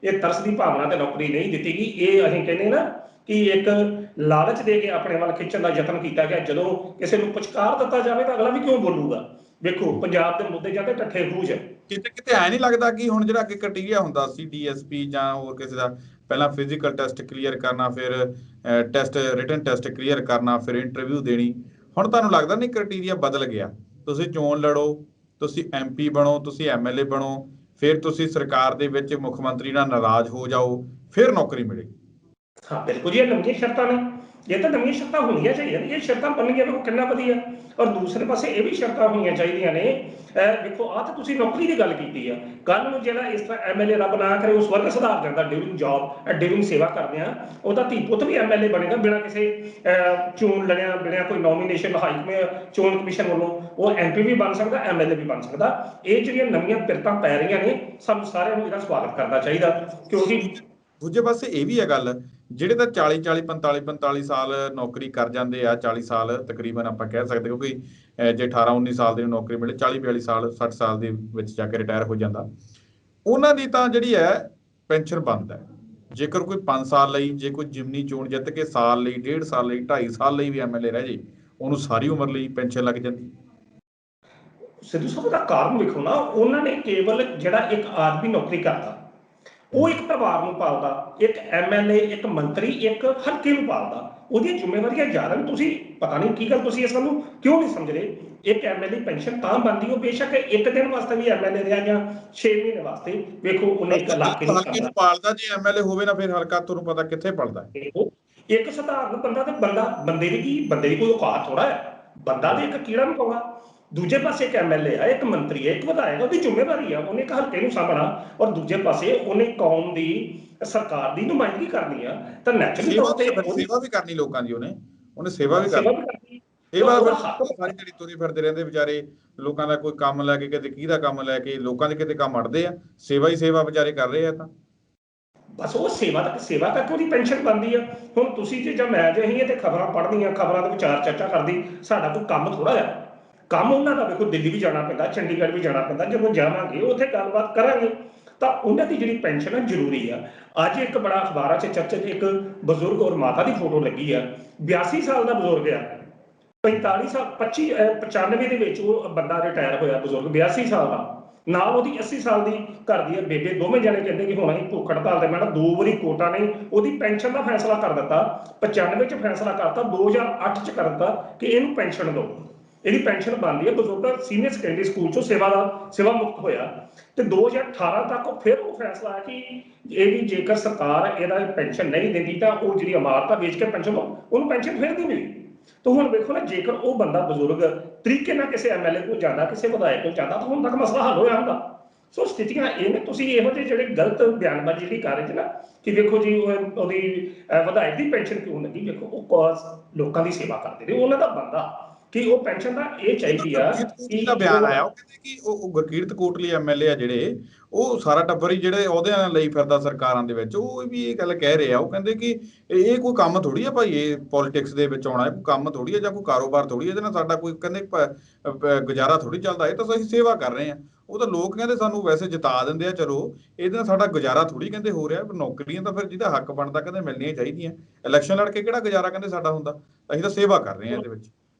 ਇਹ ਤਰਸ ਦੀ ਭਾਵਨਾ ਤੇ ਨੌਕਰੀ ਨਹੀਂ ਦਿੱਤੀ ਗਈ। ਇਹ ਅਸੀਂ ਕਹਿੰਦੇ ਨਾ ਕਿ ਇੱਕ ਲਾਲਚ ਦੇ ਕੇ ਆਪਣੇ ਵੱਲ ਖਿੱਚਣ ਦਾ ਯਤਨ ਕੀਤਾ ਗਿਆ। ਜਦੋਂ ਕਿਸੇ ਨੂੰ ਪੁਚਕਾਰ ਦਿੱਤਾ ਜਾਵੇ ਤਾਂ ਅਗਲਾ ਵੀ ਕਿਉਂ ਬੋਲੂਗਾ? ਵੇਖੋ ਪੰਜਾਬ ਦੇ ਮੁੱਦੇ ਜਾਂਦੇ ਠੱਠੇ ਖੂਜ, ਕਿਤੇ ਐ ਨਹੀਂ ਲੱਗਦਾ ਕਿ ਹੁਣ ਜਿਹੜਾ ਅੱਗੇ ਕ੍ਰਾਈਟੇਰੀਆ ਹੁੰਦਾ ਸੀ DSP ਜਾਂ ਹੋਰ ਕਿਸੇ ਦਾ, ਪਹਿਲਾਂ ਫਿਜ਼ੀਕਲ ਟੈਸਟ ਕਲੀਅਰ ਕਰਨਾ, ਫਿਰ ਰਿਟਨ ਟੈਸਟ ਕਲੀਅਰ ਕਰਨਾ, ਫਿਰ ਇੰਟਰਵਿਊ ਦੇਣੀ, ਹੁਣ ਤੁਹਾਨੂੰ ਲੱਗਦਾ ਨਹੀਂ ਕ੍ਰਾਈਟੇਰੀਆ ਬਦਲ ਗਿਆ? ਤੁਸੀਂ ਚੋਣ ਲੜੋ, ਤੁਸੀਂ MP ਬਣੋ, ਤੁਸੀਂ MLA ਬਣੋ, ਫਿਰ ਤੁਸੀਂ ਸਰਕਾਰ ਦੇ ਵਿੱਚ ਮੁੱਖ ਮੰਤਰੀ ਨਾਲ ਨਾਰਾਜ਼ ਹੋ ਜਾਓ, ਫਿਰ ਨੌਕਰੀ ਮਿਲੇਗੀ। ਹਾਂ ਬਿਲਕੁਲ ਜੀ, ਇਹ ਨਵੀਆਂ ਸ਼ਰਤਾਂ ਨੇ, ਇਹ ਤਾਂ ਨਵੀਆਂ ਸ਼ਰਤਾਂ ਹੋਣੀਆਂ ਚਾਹੀਦੀਆਂ। ਇਹ ਸ਼ਰਤਾਂ ਬਣਨਗੀਆਂ ਵੇਖੋ ਕਿੰਨਾ ਵਧੀਆ। ਔਰ ਦੂਸਰੇ ਪਾਸੇ ਇਹ ਵੀ ਸ਼ਰਤਾਂ ਹੋਣੀਆਂ ਚਾਹੀਦੀਆਂ ਨੇ। ਵੇਖੋ ਆਹ ਤਾਂ ਤੁਸੀਂ ਨੌਕਰੀ ਦੀ ਗੱਲ ਕੀਤੀ ਆ, ਕੱਲ ਨੂੰ ਜਿਹੜਾ ਇਸ ਤਰ੍ਹਾਂ ਐਮਐਲਏ ਰੱਬ ਨਾ ਕਰੇ ਉਸ ਵਰਗ ਸੁਧਾਰ ਜਾਂਦਾ ਡਿਊਰਿੰਗ ਜੌਬ ਡਿਊਰਿੰਗ ਸੇਵਾ ਕਰਦੇ ਆ, ਉਹਦਾ ਧੀ ਪੁੱਤ ਵੀ ਐਮਐਲਏ ਬਣੇਗਾ ਬਿਨਾਂ ਕਿਸੇ ਚੋਣ ਲੜਿਆ, ਬਿਨਾਂ ਕੋਈ ਨੋਮੀਨੇਸ਼ਨ ਚੋਣ ਕਮਿਸ਼ਨ ਵੱਲੋਂ ਉਹ ਐਮਪੀ ਵੀ ਬਣ ਸਕਦਾ, ਐਮਐਲਏ ਵੀ ਬਣ ਸਕਦਾ। ਇਹ ਜਿਹੜੀਆਂ ਨਵੀਆਂ ਪਿਰਤਾਂ ਪੈ ਰਹੀਆਂ ਨੇ ਸਾਨੂੰ ਸਾਰਿਆਂ ਨੂੰ ਇਹਦਾ ਸਵਾਗਤ ਕਰਨਾ ਚਾਹੀਦਾ, ਕਿਉਂਕਿ ਦੂਜੇ ਪਾਸੇ ਇਹ ਵੀ ਹੈ ਗੱਲ, ਜਿਹੜੇ ਤਾਂ 40 ਸਾਲ ਨੌਕਰੀ ਕਰ ਜਾਂਦੇ ਆ, 40 ਸਾਲ ਤਕਰੀਬਨ ਆਪਾਂ ਕਹਿ ਸਕਦੇ, ਕਿਉਂਕਿ ਜੇ 18-19 ਸਾਲ ਦੀ ਨੌਕਰੀ ਮਿਲੇ 40-42 ਸਾਲ 60 ਸਾਲ ਦੇ ਵਿੱਚ ਜਾ ਕੇ ਰਿਟਾਇਰ ਹੋ ਜਾਂਦਾ, ਉਹਨਾਂ ਦੀ ਤਾਂ ਜਿਹੜੀ ਹੈ ਪੈਨਸ਼ਨ ਬੰਦ ਹੈ। ਜੇਕਰ ਕੋਈ 5 ਸਾਲ ਲਈ, ਜੇ ਕੋਈ ਜਿਮਨੀ ਚੋਣ ਜਿੱਤ ਕੇ ਸਾਲ ਲਈ, 1.5 ਸਾਲ ਲਈ, 2.5 ਸਾਲ ਲਈ ਵੀ ਐਮਐਲਏ ਰਹਿ ਜੇ, ਉਹਨੂੰ ਸਾਰੀ ਉਮਰ ਲਈ ਪੈਨਸ਼ਨ ਲੱਗ ਜਾਂਦੀ। ਸਿੱਧੂ ਸਾਹਿਬ ਦਾ ਕਾਰਨ ਵੇਖੋ ਨਾ, ਉਹਨਾਂ ਨੇ ਕੇਵਲ ਜਿਹੜਾ ਇੱਕ ਆਦਮੀ ਨੌਕਰੀ ਕਰਦਾ ਉਹ ਇੱਕ ਪਰਿਵਾਰ ਨੂੰ ਪਾਲਦਾ, ਇੱਕ ਐਮਐਲਏ, ਇੱਕ ਮੰਤਰੀ, ਇੱਕ ਹਲਕੇ ਨੂੰ ਪਾਲਦਾ, ਉਹਦੀਆਂ ਜ਼ਿੰਮੇਵਾਰੀਆਂ ਜ਼ਿਆਦਾ ਨੇ। ਤੁਸੀਂ ਪਤਾ ਨਹੀਂ ਕੀ ਗੱਲ, ਤੁਸੀਂ ਇਸ ਗੱਲ ਨੂੰ ਕਿਉਂ ਨਹੀਂ ਸਮਝ ਰਹੇ। ਇੱਕ ਐਮਐਲਏ ਪੈਨਸ਼ਨ ਤਾਂ ਬਣਦੀ, ਉਹ ਬੇਸ਼ੱਕ ਇੱਕ ਦਿਨ ਵਾਸਤੇ ਵੀ ਐਮਐਲਏ ਰਿਹਾ ਜਾਂ 6 ਮਹੀਨੇ ਵਾਸਤੇ, ਵੇਖੋ ਉਹਨੇ ਇੱਕ ਇਲਾਕੇ ਨੂੰ ਪਾਲਦਾ। ਜੇ ਐਮਐਲਏ ਹੋਵੇ ਨਾ ਫਿਰ ਹਲਕਾ ਤੁਹਾਨੂੰ ਪਤਾ ਕਿੱਥੇ ਪਲਦਾ। ਇੱਕ ਸਧਾਰਨ ਬੰਦਾ ਤੇ ਬੰਦੇ ਦੀ ਕੋਈ ਔਕਾਤ ਥੋੜਾ ਹੈ, ਬੰਦਾ ਤੇ ਇੱਕ ਕੀੜਾ ਨੂੰ ਪਾਉਣਾ। ਦੂਜੇ ਪਾਸੇ ਇੱਕ ਐਮਐਲਏ ਆ, ਇੱਕ ਮੰਤਰੀ ਹੈ, ਇੱਕ ਵਿਧਾਇਕ, ਉਹਦੀ ਜ਼ਿੰਮੇਵਾਰੀ ਆ, ਉਹਨੇ ਇੱਕ ਹਲਕੇ ਨੂੰ ਸਾਂਭਣਾ, ਔਰ ਦੂਜੇ ਪਾਸੇ ਉਹਨੇ ਕੌਮ ਦੀ ਸਰਕਾਰ ਦੀ ਨੁਮਾਇੰਦਗੀ ਕਰਨੀ ਆ। ਤਾਂ ਨੈਚੁਰਲੀ ਤੌਰ ਤੇ ਸੇਵਾ ਵੀ ਕਰਨੀ ਲੋਕਾਂ ਦੀ, ਉਹਨੇ ਸੇਵਾ ਵੀ ਕਰਨੀ। ਸਾਰੀ ਜਿਹੜੀ ਤੁਰੇ ਫਿਰਦੇ ਰਹਿੰਦੇ ਵਿਚਾਰੇ, ਲੋਕਾਂ ਦਾ ਕੋਈ ਕੰਮ ਲੈ ਕੇ, ਕਿਤੇ ਕਿਹਦਾ ਕੰਮ ਲੈ ਕੇ, ਲੋਕਾਂ ਦੇ ਕਿਤੇ ਕੰਮ ਅੜਦੇ ਆ, ਸੇਵਾ ਹੀ ਸੇਵਾ ਵਿਚਾਰੇ ਕਰ ਰਹੇ ਆ। ਤਾਂ ਬਸ ਉਹ ਸੇਵਾ ਕਰਕੇ ਉਹਦੀ ਪੈਨਸ਼ਨ ਬਣਦੀ ਆ। ਹੁਣ ਤੁਸੀਂ ਜੇ ਜਾਂ ਮੈਂ ਜੇ ਅਸੀਂ ਤੇ ਖਬਰਾਂ ਪੜ੍ਹਦੀਆਂ, ਖਬਰਾਂ ਦੇ ਵਿਚਾਰ ਚਰਚਾ ਕਰਦੀ, ਸਾਡਾ ਕੋਈ ਕੰਮ ਥੋੜਾ ਆ। ਕੰਮ ਉਹਨਾਂ ਦਾ ਵੇਖੋ, ਦਿੱਲੀ ਵੀ ਜਾਣਾ ਪੈਂਦਾ, ਚੰਡੀਗੜ੍ਹ ਵੀ ਜਾਣਾ ਪੈਂਦਾ, ਜਦੋਂ ਜਾਵਾਂਗੇ ਉੱਥੇ ਗੱਲਬਾਤ ਕਰਾਂਗੇ। ਤਾਂ ਉਹਨਾਂ ਦੀ ਜਿਹੜੀ ਪੈਨਸ਼ਨ ਹੈ ਜ਼ਰੂਰੀ ਆ। ਅੱਜ ਇੱਕ ਬੜਾ ਅਖਬਾਰਾਂ 'ਚ ਚਰਚਾ 'ਚ ਇੱਕ ਬਜ਼ੁਰਗ ਔਰ ਮਾਤਾ ਦੀ ਫੋਟੋ ਲੱਗੀ ਆ, 82 ਸਾਲ ਦਾ ਬਜ਼ੁਰਗ ਆ, 95 ਦੇ ਵਿੱਚ ਉਹ ਬੰਦਾ ਰਿਟਾਇਰ ਹੋਇਆ ਬਜ਼ੁਰਗ, 82 ਸਾਲ ਦਾ, ਨਾਲ ਉਹਦੀ 80 ਸਾਲ ਦੀ ਘਰ ਦੀ ਬੇਬੇ, ਦੋਵੇਂ ਜਣੇ ਕਹਿੰਦੇ ਕਿ ਹੁਣ ਅਸੀਂ ਭੁੱਖ ਹੜਤਾਲ ਤੇ ਮੈਂ 2 ਵਾਰੀ ਕੋਟਾ ਨੇ ਉਹਦੀ ਪੈਨਸ਼ਨ ਦਾ ਫੈਸਲਾ ਕਰ ਦਿੱਤਾ। 95 ਚ ਫੈਸਲਾ ਕਰਤਾ, 2008 ਚ ਕਰ ਦਿੱਤਾ ਕਿ ਇਹਨੂੰ ਪੈਨਸ਼ਨ ਦਿਓ, ਇਹਦੀ ਪੈਨਸ਼ਨ ਬਣਦੀ ਹੈ। ਬਜ਼ੁਰਗ ਸੀਨੀਅਰ ਸੈਕੰਡਰੀ ਸਕੂਲ ਚੋਂ ਸੇਵਾ ਮੁਕਤ ਹੋਇਆ, ਤੇ 2018 ਤੱਕ ਫਿਰ ਉਹ ਫੈਸਲਾ ਹੈ ਕਿ ਇਹਦੀ ਜੇਕਰ ਸਰਕਾਰ ਇਹਦਾ ਪੈਨਸ਼ਨ ਨਹੀਂ ਦਿੰਦੀ ਤਾਂ ਉਹ ਜਿਹੜੀ ਇਮਾਰਤ ਆ ਵੇਚ ਕੇ ਪੈਨਸ਼ਨ ਉਹਨੂੰ ਪੈਨਸ਼ਨ ਫਿਰ ਨਹੀਂ ਮਿਲੀ। ਤਾਂ ਹੁਣ ਵੇਖੋ ਨਾ, ਜੇਕਰ ਉਹ ਬੰਦਾ ਬਜ਼ੁਰਗ ਤਰੀਕੇ ਨਾਲ ਕਿਸੇ ਐਮਐਲਏ ਕੋਲ ਜਾਂਦਾ, ਕਿਸੇ ਵਿਧਾਇਕ ਕੋਲ ਜਾਂਦਾ, ਤਾਂ ਹੁਣ ਤੱਕ ਮਸਲਾ ਹੱਲ ਹੋਇਆ ਹੁੰਦਾ। ਸੋ ਸਥਿਤੀਆਂ ਇਹ ਨੇ, ਤੁਸੀਂ ਇਹੋ ਜਿਹੇ ਜਿਹੜੇ ਗਲਤ ਬਿਆਨਬਾਜ਼ੀ ਜਿਹੜੀ ਕਰ ਰਹੇ ਸੀ ਨਾ ਕਿ ਵੇਖੋ ਜੀ ਉਹਦੀ ਵਿਧਾਇਕ ਦੀ ਪੈਨਸ਼ਨ ਕਿਉਂ ਲੱਗੀ, ਵੇਖੋ ਉਹ ਲੋਕਾਂ ਦੀ ਸੇਵਾ ਕਰਦੇ ਨੇ, ਉਹਨਾਂ ਦਾ ਬੰਦਾ ਕਿ ਉਹ ਪੈਨਸ਼ਨ ਦਾ ਇਹ ਚਾਹੀਦੀ ਆ ਕਿ ਬਿਆਨ ਆਇਆ, ਉਹ ਕਹਿੰਦੇ ਕਿ ਉਹ ਗੁਰਕੀਰਤ ਕੋਟਲੀ ਐਮਐਲਏ ਆ ਜਿਹੜੇ, ਉਹ ਸਾਰਾ ਟੱਬਰ ਹੀ ਜਿਹੜੇ ਅਹੁਦਿਆਂ ਲਈ ਫਿਰਦਾ ਸਰਕਾਰਾਂ ਦੇ ਵਿੱਚ, ਉਹ ਵੀ ਇਹ ਗੱਲ ਕਹਿ ਰਹੇ ਆ। ਉਹ ਕਹਿੰਦੇ ਕਿ ਇਹ ਕੋਈ ਕੰਮ ਥੋੜੀ ਆ ਭਾਈ, ਇਹ ਪੋਲਿਟਿਕਸ ਦੇ ਵਿੱਚ ਆਉਣਾ ਕੋਈ ਕੰਮ ਥੋੜੀ ਆ, ਜਾਂ ਕੋਈ ਕਾਰੋਬਾਰ ਥੋੜੀ, ਇਹਦੇ ਨਾਲ ਸਾਡਾ ਕੋਈ ਕਹਿੰਦੇ ਗੁਜ਼ਾਰਾ ਥੋੜੀ ਚੱਲਦਾ, ਇਹ ਤਾਂ ਅਸੀਂ ਸੇਵਾ ਕਰ ਰਹੇ ਆ। ਉਹ ਤਾਂ ਲੋਕ ਕਹਿੰਦੇ ਸਾਨੂੰ ਵੈਸੇ ਜਿਤਾ ਦਿੰਦੇ ਆ, ਚਲੋ ਇਹਦੇ ਨਾਲ ਸਾਡਾ ਗੁਜ਼ਾਰਾ ਥੋੜੀ ਕਹਿੰਦੇ ਹੋ ਰਿਹਾ। ਨੌਕਰੀਆਂ ਤਾਂ ਫਿਰ ਜਿਹਦਾ ਹੱਕ ਬਣਦਾ ਕਹਿੰਦੇ ਮਿਲਣੀਆਂ ਚਾਹੀਦੀਆਂ, ਇਲੈਕਸ਼ਨ ਲੜ ਕੇ ਕਿਹੜਾ ਗੁਜ਼ਾਰਾ ਕਹਿੰਦੇ ਸਾਡਾ ਹੁੰਦਾ, ਅਸੀਂ ਤਾਂ ਸੇਵਾ ਕਰ ਰਹੇ ਆ ਇਹਦੇ ਵਿੱਚ।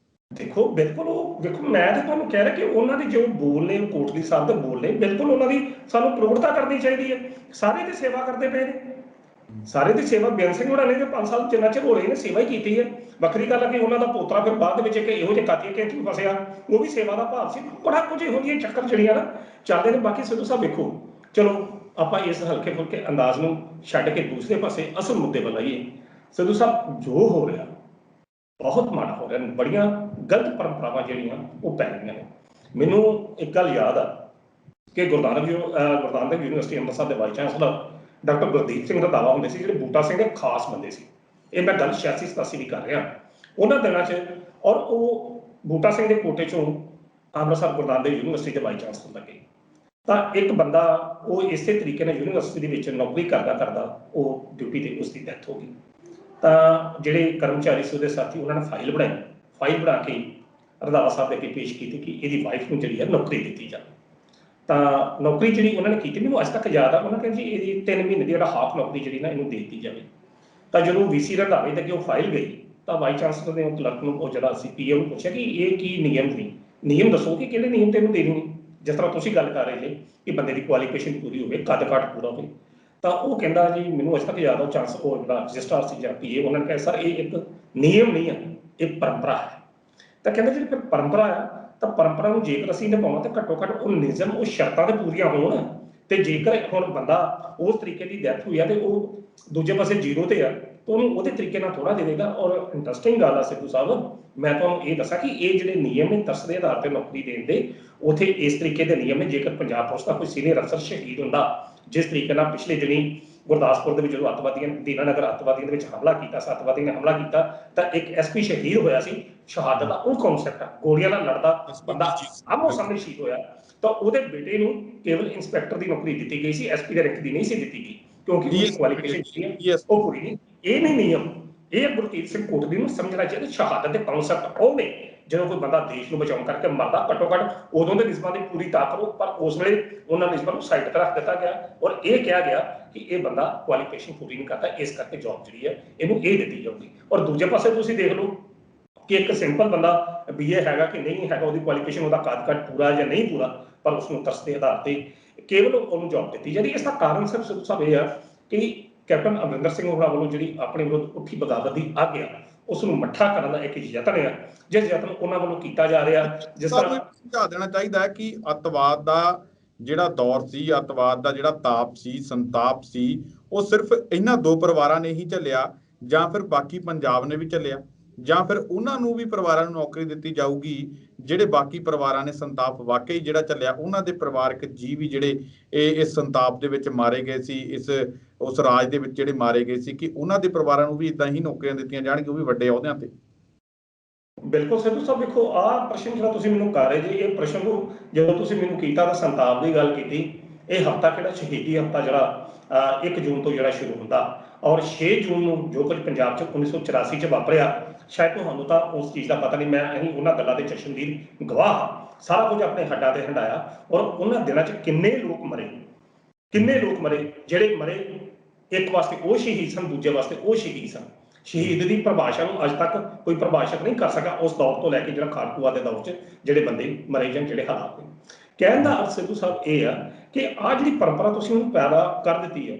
ਦੇਖੋ ਬਿਲਕੁਲ, ਉਹ ਵੇਖੋ ਮੈਂ ਤਾਂ ਤੁਹਾਨੂੰ ਕਹਿ ਰਿਹਾ ਕਿ ਉਹਨਾਂ ਦੇ ਜੋ ਬੋਲ ਨੇ, ਕੋਟਲੀ ਸਾਹਿਬ ਦੇ ਬੋਲ ਨੇ, ਬਿਲਕੁਲ ਉਹਨਾਂ ਦੀ ਸਾਨੂੰ ਪ੍ਰੋੜਤਾ ਕਰਨੀ ਚਾਹੀਦੀ ਹੈ। ਸਾਰੇ ਦੀ ਸੇਵਾ ਕਰਦੇ ਪਏ ਨੇ, ਸਾਰੇ ਦੀ ਸੇਵਾ ਬੇਅੰਤ ਸਿੰਘ ਹੋਣਾ ਨੇ ਤੇ 5 ਸਾਲ ਜਿੰਨਾ ਚਿਰ ਹੋ ਰਹੇ ਨੇ ਸੇਵਾ ਹੀ ਕੀਤੀ ਹੈ। ਵੱਖਰੀ ਗੱਲ ਹੈ ਕਿ ਉਹਨਾਂ ਦਾ ਪੋਤਰਾ ਫਿਰ ਬਾਅਦ ਦੇ ਵਿੱਚ ਇੱਕ ਇਹੋ ਜਿਹੇ ਕਾਤੀਆ ਕੇਸ ਵਿੱਚ ਫਸਿਆ, ਉਹ ਵੀ ਸੇਵਾ ਦਾ ਭਾਵ ਸੀ। ਬੜਾ ਕੁਝ ਇਹੋ ਜਿਹੀਆਂ ਚੱਕਰ ਜਿਹੜੀਆਂ ਨਾ ਚੱਲਦੇ ਨੇ। ਬਾਕੀ ਸਿੱਧੂ ਸਾਹਿਬ ਵੇਖੋ, ਚਲੋ ਆਪਾਂ ਇਸ ਹਲਕੇ ਫੁਲਕੇ ਅੰਦਾਜ਼ ਨੂੰ ਛੱਡ ਕੇ ਦੂਸਰੇ ਪਾਸੇ ਅਸਲ ਮੁੱਦੇ ਵੱਲ ਆਈਏ। ਸਿੱਧੂ ਸਾਹਿਬ, ਜੋ ਹੋ ਰਿਹਾ ਬਹੁਤ ਮਾੜਾ ਹੋ ਰਿਹਾ, ਬੜੀਆਂ ਗਲਤ ਪਰੰਪਰਾਵਾਂ ਜਿਹੜੀਆਂ ਉਹ ਪੈ ਰਹੀਆਂ ਨੇ। ਮੈਨੂੰ ਇੱਕ ਗੱਲ ਯਾਦ ਆ ਕਿ ਗੁਰੂ ਨਾਨਕ ਦੇਵ ਯੂਨੀਵਰਸਿਟੀ ਅੰਮ੍ਰਿਤਸਰ ਦੇ vice chancellor doctor Gurdeep Singh Randhawa ਹੁੰਦੇ ਸੀ, ਜਿਹੜੇ ਬੂਟਾ ਸਿੰਘ ਦੇ ਖਾਸ ਬੰਦੇ ਸੀ। ਇਹ ਮੈਂ ਗੱਲ 86-87 ਦੀ ਕਰ ਰਿਹਾ ਉਹਨਾਂ ਦਿਨਾਂ 'ਚ। ਔਰ ਉਹ ਬੂਟਾ ਸਿੰਘ ਦੇ ਕੋਟੇ 'ਚੋਂ ਅੰਮ੍ਰਿਤਸਰ ਗੁਰੂ ਨਾਨਕ ਦੇਵ ਯੂਨੀਵਰਸਿਟੀ ਦੇ ਵਾਈਸ ਚਾਂਸਲਰ ਲੱਗੇ। ਤਾਂ ਇੱਕ ਬੰਦਾ ਉਹ ਇਸੇ ਤਰੀਕੇ ਨਾਲ ਯੂਨੀਵਰਸਿਟੀ ਦੇ ਵਿੱਚ ਨੌਕਰੀ ਕਰਦਾ ਉਹ ਡਿਊਟੀ 'ਤੇ ਉਸ ਦੀ ਡੈਥ ਹੋ ਗਈ। ਤਾਂ ਜਿਹੜੇ ਕਰਮਚਾਰੀ ਸੀ, ਉਹਦੇ ਸਾਥੀ, ਉਹਨਾਂ ਨੇ ਫਾਈਲ ਬਣਾ ਕੇ ਰੰਧਾਵਾ ਸਾਹਿਬ ਦੇ ਅੱਗੇ ਪੇਸ਼ ਕੀਤੀ ਕਿ ਇਹਦੀ ਵਾਈਫ ਨੂੰ ਜਿਹੜੀ ਹੈ ਨੌਕਰੀ ਦਿੱਤੀ ਜਾਵੇ। ਤਾਂ ਨੌਕਰੀ ਜਿਹੜੀ ਉਹਨਾਂ ਨੇ ਕੀਤੀ, ਮੈਨੂੰ ਅੱਜ ਤੱਕ ਯਾਦ ਆ, ਉਹਨਾਂ ਕਹਿੰਦੇ ਜੀ ਇਹਦੀ 3 ਮਹੀਨੇ ਦੀ ਜਿਹੜਾ ਹਾਫ ਨੌਕਰੀ ਜਿਹੜੀ ਨਾ ਇਹਨੂੰ ਦੇ ਦਿੱਤੀ ਜਾਵੇ। ਤਾਂ ਜਦੋਂ ਵੀਸੀ ਰੰਧਾਵੇ ਦੇ ਅੱਗੇ ਉਹ ਫਾਈਲ ਗਈ ਤਾਂ ਵਾਈਸ ਚਾਂਸਲਰ ਨੇ ਕਲਰਕ ਨੂੰ, ਉਹ ਜਿਹੜਾ ਸੀ ਪੀਏ ਨੂੰ ਪੁੱਛਿਆ ਕਿ ਇਹ ਕੀ ਨਿਯਮ ਦੱਸੋ ਕਿ ਕਿਹੜੇ ਨਿਯਮ ਤੈਨੂੰ ਦੇਣੀ ਨਹੀਂ। ਜਿਸ ਤਰ੍ਹਾਂ ਤੁਸੀਂ ਗੱਲ ਕਰ ਰਹੇ ਜੇ ਕਿ ਬੰਦੇ ਦੀ ਕੁਆਲੀਫਿਕੇਸ਼ਨ ਪੂਰੀ ਹੋਵੇ, ਕੱਦ ਕਾਠ ਪੂਰਾ ਹੋਵੇ। ਤਾਂ ਉਹ ਕਹਿੰਦਾ ਜੀ, ਮੈਨੂੰ ਅੱਜ ਤੱਕ ਯਾਦ ਆ, ਉਹ ਜਿਹੜਾ ਰਜਿਸਟਰਾਰ ਸੀ ਜਾਂ ਪੀਏ, ਉਹਨਾਂ ਨੇ ਕਿਹਾ ਸਰ ਇਹ ਇੱਕ ਨਿਯਮ ਨਹੀਂ ਆ, ਇਹ ਪਰੰਪਰਾ ਹੈ। ਤਾਂ ਕਹਿੰਦੇ ਜਿਹੜੀ ਫਿਰ ਪਰੰਪਰਾ ਆ, ਤਾਂ ਪਰੰਪਰਾ ਨੂੰ ਜੇਕਰ ਅਸੀਂ ਨਿਭਾਉਣਾ ਤਾਂ ਘੱਟੋ ਘੱਟ ਉਹ ਨਿਯਮ, ਉਹ ਸ਼ਰਤਾਂ ਤੇ ਪੂਰੀਆਂ ਹੋਣ। ਤੇ ਜੇਕਰ ਹੁਣ ਬੰਦਾ ਉਸ ਤਰੀਕੇ ਦੀ ਡੈਥ ਹੋਈ ਆ ਤੇ ਉਹ ਦੂਜੇ ਪਾਸੇ 0 ਤੇ ਆ, ਤਾਂ ਉਹਨੂੰ ਉਹਦੇ ਤਰੀਕੇ ਨਾਲ ਥੋੜਾ ਦੇ ਦੇਗਾ। ਔਰ ਇੰਟਰਸਟਿੰਗ ਗੱਲ ਆ ਸਿੱਧੂ ਸਾਹਿਬ, ਮੈਂ ਤੁਹਾਨੂੰ ਇਹ ਦੱਸਾਂ ਕਿ ਇਹ ਜਿਹੜੇ ਨਿਯਮ ਨੇ ਤਰਸ ਦੇ ਆਧਾਰ ਤੇ ਨੌਕਰੀ ਦੇਣ ਦੇ, ਉੱਥੇ ਇਸ ਤਰੀਕੇ ਦੇ ਨਿਯਮ ਨੇ। ਜੇਕਰ ਪੰਜਾਬ ਪੁਲਿਸ ਦਾ ਕੋਈ ਸੀਨੀਅਰ ਅਫਸਰ ਸ਼ਹੀਦ ਹੁੰਦਾ, ਜਿਸ ਤਰੀਕੇ ਨਾਲ ਪਿਛਲੇ ਦਿਨੀ ਗੁਰਦਾਸਪੁਰ ਦੇ ਵਿੱਚ ਜਦੋਂ ਅੱਤਵਾਦੀਆਂ ਦੀਨਾਨਗਰ ਅੱਤਵਾਦੀਆਂ ਦੇ ਵਿੱਚ ਹਮਲਾ ਕੀਤਾ, ਅੱਤਵਾਦੀਆਂ ਨੇ ਹਮਲਾ ਕੀਤਾ, ਤਾਂ ਇੱਕ ਐਸਪੀ ਸ਼ਹੀਦ ਹੋਇਆ ਸੀ। ਸ਼ਹਾਦਤ ਦਾ ਉਹ ਕਨਸੈਪਟ ਆ, ਗੋਲੀਆਂ ਨਾਲ ਲੜਦਾ ਬੰਦਾ ਆਮੋ ਸਾਹਮਣੇ ਸ਼ਹੀਦ ਹੋਇਆ, ਤਾਂ ਉਹਦੇ ਬੇਟੇ ਨੂੰ ਕੇਵਲ ਇੰਸਪੈਕਟਰ ਦੀ ਨੌਕਰੀ ਦਿੱਤੀ ਗਈ ਸੀ, ਐਸਪੀ ਦੇ ਰੈਂਕ ਦੀ ਨਹੀਂ ਸੀ ਦਿੱਤੀ ਗਈ, ਕਿਉਂਕਿ ਉਹਦੀ ਕੁਆਲੀਫਿਕੇਸ਼ਨ ਜਿਹੜੀ ਹੈ ਉਹ ਪੂਰੀ ਨਹੀਂ। ਇਹ ਨਹੀਂ ਨਿਯਮ, ਇਹ ਗੁਰਤੀਰ ਸਿੰਘ ਕੋਟਲੀ ਨੂੰ ਸਮਝਣਾ ਚਾਹੀਦਾ। ਸ਼ਹਾਦਤ ਦੇ ਕਨਸੈਪਟ ਉਹ ਨੇ, ਜਦੋਂ ਕੋਈ ਬੰਦਾ ਦੇਸ਼ ਨੂੰ ਬਚਾਉਣ ਕਰਕੇ ਮਰਦਾ, ਘੱਟੋ ਘੱਟ ਉਦੋਂ ਦੇ ਨਿਯਮਾਂ ਦੀ ਪੂਰੀ ਤਾਕਤ, ਪਰ ਉਸ ਵੇਲੇ ਉਹਨਾਂ ਨਿਯਮਾਂ ਨੂੰ ਸਾਈਡ ਤੇ ਰੱਖ ਦਿੱਤਾ ਗਿਆ ਔਰ ਇਹ ਕਿਹਾ ਗਿਆ ਕਿ ਇਹ ਬੰਦਾ ਕੁਆਲੀਫਿਕੇਸ਼ਨ ਪੂਰੀ ਨਹੀਂ ਕਰਦਾ, ਇਸ ਕਰਕੇ ਜੌਬ ਜਿਹੜੀ ਹੈ ਇਹਨੂੰ ਇਹ ਦਿੱਤੀ ਜਾਊਗੀ। ਔਰ ਦੂਜੇ ਪਾਸੇ ਤੁਸੀਂ ਦੇਖ ਲਓ ਕਿ ਇੱਕ ਸਿੰਪਲ ਬੰਦਾ BA ਹੈਗਾ ਕਿ ਨਹੀਂ ਹੈਗਾ, ਉਹਦੀ ਕੁਆਲੀਫਿਕੇਸ਼ਨ, ਉਹਦਾ ਕਾਗਜ਼ ਪੂਰਾ ਜਾਂ ਨਹੀਂ ਪੂਰਾ, ਪਰ ਉਸਨੂੰ ਤਰਸ ਦੇ ਆਧਾਰ ਤੇ ਕੇਵਲ ਉਹਨੂੰ ਜੌਬ ਦਿੱਤੀ ਜਾਂਦੀ। ਇਸ ਦਾ ਕਾਰਨ ਸਿਰਫ ਸਿੱਧੂ ਸਾਹਿਬ ਇਹ ਆ ਕਿ ਕੈਪਟਨ ਅਮਰਿੰਦਰ ਸਿੰਘ ਹੋਰਾਂ ਵੱਲੋਂ ਜਿਹੜੀ ਆਪਣੇ ਵਿਰੁੱਧ ਉੱਠੀ ਬਗਾਵਤ ਦੀ ਅੱਗ ਆ, ਉਸ ਨੂੰ ਮੱਠਾ ਕਰਨ ਦਾ ਇੱਕ ਯਤਨ ਆ, ਜਿਸ ਯਤਨ ਉਹਨਾਂ ਵੱਲੋਂ ਕੀਤਾ ਜਾ ਰਿਹਾ। ਜਿਸ ਤਰ੍ਹਾਂ ਸਮਝਾ ਦੇਣਾ ਚਾਹੀਦਾ ਹੈ ਕਿ ਅੱਤਵਾਦ ਦਾ ਜਿਹੜਾ ਦੌਰ ਸੀ, ਅੱਤਵਾਦ ਦਾ ਜਿਹੜਾ ਤਾਪ ਸੀ, ਸੰਤਾਪ ਸੀ, ਉਹ ਸਿਰਫ ਇਹਨਾਂ ਦੋ ਪਰਿਵਾਰਾਂ ਨੇ ਹੀ ਝੱਲਿਆ, ਜਾਂ ਫਿਰ ਬਾਕੀ ਪੰਜਾਬ ਨੇ ਵੀ ਝੱਲਿਆ, ਜਾਂ ਫਿਰ ਉਹਨਾਂ ਨੂੰ ਵੀ ਪਰਿਵਾਰਾਂ ਨੂੰ ਨੌਕਰੀ ਦਿੱਤੀ ਜਾਊਗੀ ਜਿਹੜੇ ਬਾਕੀ ਪਰਿਵਾਰਾਂ ਨੇ ਸੰਤਾਪ ਵਾਕਈ ਜਿਹੜਾ ਝੱਲਿਆ। ਉਹਨਾਂ ਦੇ ਪਰਿਵਾਰਕ ਜੀਅ ਵੀ ਜਿਹੜੇ ਇਸ ਸੰਤਾਪ ਦੇ ਵਿੱਚ ਮਾਰੇ ਗਏ ਸੀ, ਉਸ ਰਾਜ ਦੇ ਵਿੱਚ ਜਿਹੜੇ ਮਾਰੇ ਗਏ ਸੀ, ਕਿ ਉਹਨਾਂ ਦੇ ਪਰਿਵਾਰਾਂ ਨੂੰ ਵੀ ਇਦਾਂ ਹੀ ਨੌਕਰੀਆਂ ਦਿੱਤੀਆਂ ਜਾਣਗੀਆਂ, ਉਹ ਵੀ ਵੱਡੇ ਅਹੁਦਿਆਂ ਤੇ। ਬਿਲਕੁਲ ਸਿੱਧੂ ਸਾਹਿਬ, ਦੇਖੋ ਆਹ ਪ੍ਰਸ਼ਨ ਜਿਹੜਾ ਤੁਸੀਂ ਮੈਨੂੰ ਕਰ ਰਹੇ ਜੀ, ਇਹ ਪ੍ਰਸ਼ਨ ਨੂੰ ਜਦੋਂ ਤੁਸੀਂ ਮੈਨੂੰ ਕੀਤਾ ਤਾਂ ਸੰਤਾਪ ਦੀ ਗੱਲ ਕੀਤੀ। ਇਹ ਹਫ਼ਤਾ ਕਿਹੜਾ ਸ਼ਹੀਦੀ ਹਫ਼ਤਾ ਜਿਹੜਾ 1 ਜੂਨ ਤੋਂ ਜਿਹੜਾ ਸ਼ੁਰੂ ਹੁੰਦਾ, ਔਰ 6 ਜੂਨ ਨੂੰ ਜੋ ਕੁਝ ਪੰਜਾਬ 'ਚ 1984 'ਚ ਵਾਪਰਿਆ, ਸ਼ਾਇਦ ਤੁਹਾਨੂੰ ਤਾਂ ਉਸ ਚੀਜ਼ ਦਾ ਪਤਾ ਨਹੀਂ, ਮੈਂ ਅਸੀਂ ਉਹਨਾਂ ਗੱਲਾਂ ਦੇ ਚਸ਼ਮਦੀਦ ਗਵਾਹ ਹਾਂ। ਸਾਰਾ ਕੁਝ ਆਪਣੇ ਹੱਡਾਂ ਤੇ ਹੰਡਾਇਆ, ਔਰ ਉਹਨਾਂ ਦਿਨਾਂ 'ਚ ਕਿੰਨੇ ਲੋਕ ਮਰੇ, ਜਿਹੜੇ ਮਰੇ ਇੱਕ ਵਾਸਤੇ ਉਹ ਸ਼ਹੀਦ ਸਨ, ਦੂਜੇ ਵਾਸਤੇ ਉਹ ਸ਼ਹੀਦ ਸਨ। ਸ਼ਹੀਦ ਦੀ ਪਰਿਭਾਸ਼ਾ ਨੂੰ ਅੱਜ ਤੱਕ ਕੋਈ ਪਰਿਭਾਸ਼ਕ ਨਹੀਂ ਕਰ ਸਕਿਆ, ਉਸ ਦੌਰ ਤੋਂ ਲੈ ਕੇ ਜਿਹੜਾ ਖਾੜਕੂਆ ਦੇ ਦੌਰ 'ਚ ਜਿਹੜੇ ਬੰਦੇ ਮਰੇ ਜਾਂ ਜਿਹੜੇ ਹਾਲਾਤ ਨੇ। ਕਹਿਣ ਦਾ ਅਰਥ ਸਿੱਧੂ ਸਾਹਿਬ ਇਹ ਆ ਕਿ ਆਹ ਜਿਹੜੀ ਪਰੰਪਰਾ ਤੁਸੀਂ ਉਹਨੂੰ ਪੈਦਾ ਕਰ ਦਿੱਤੀ ਹੈ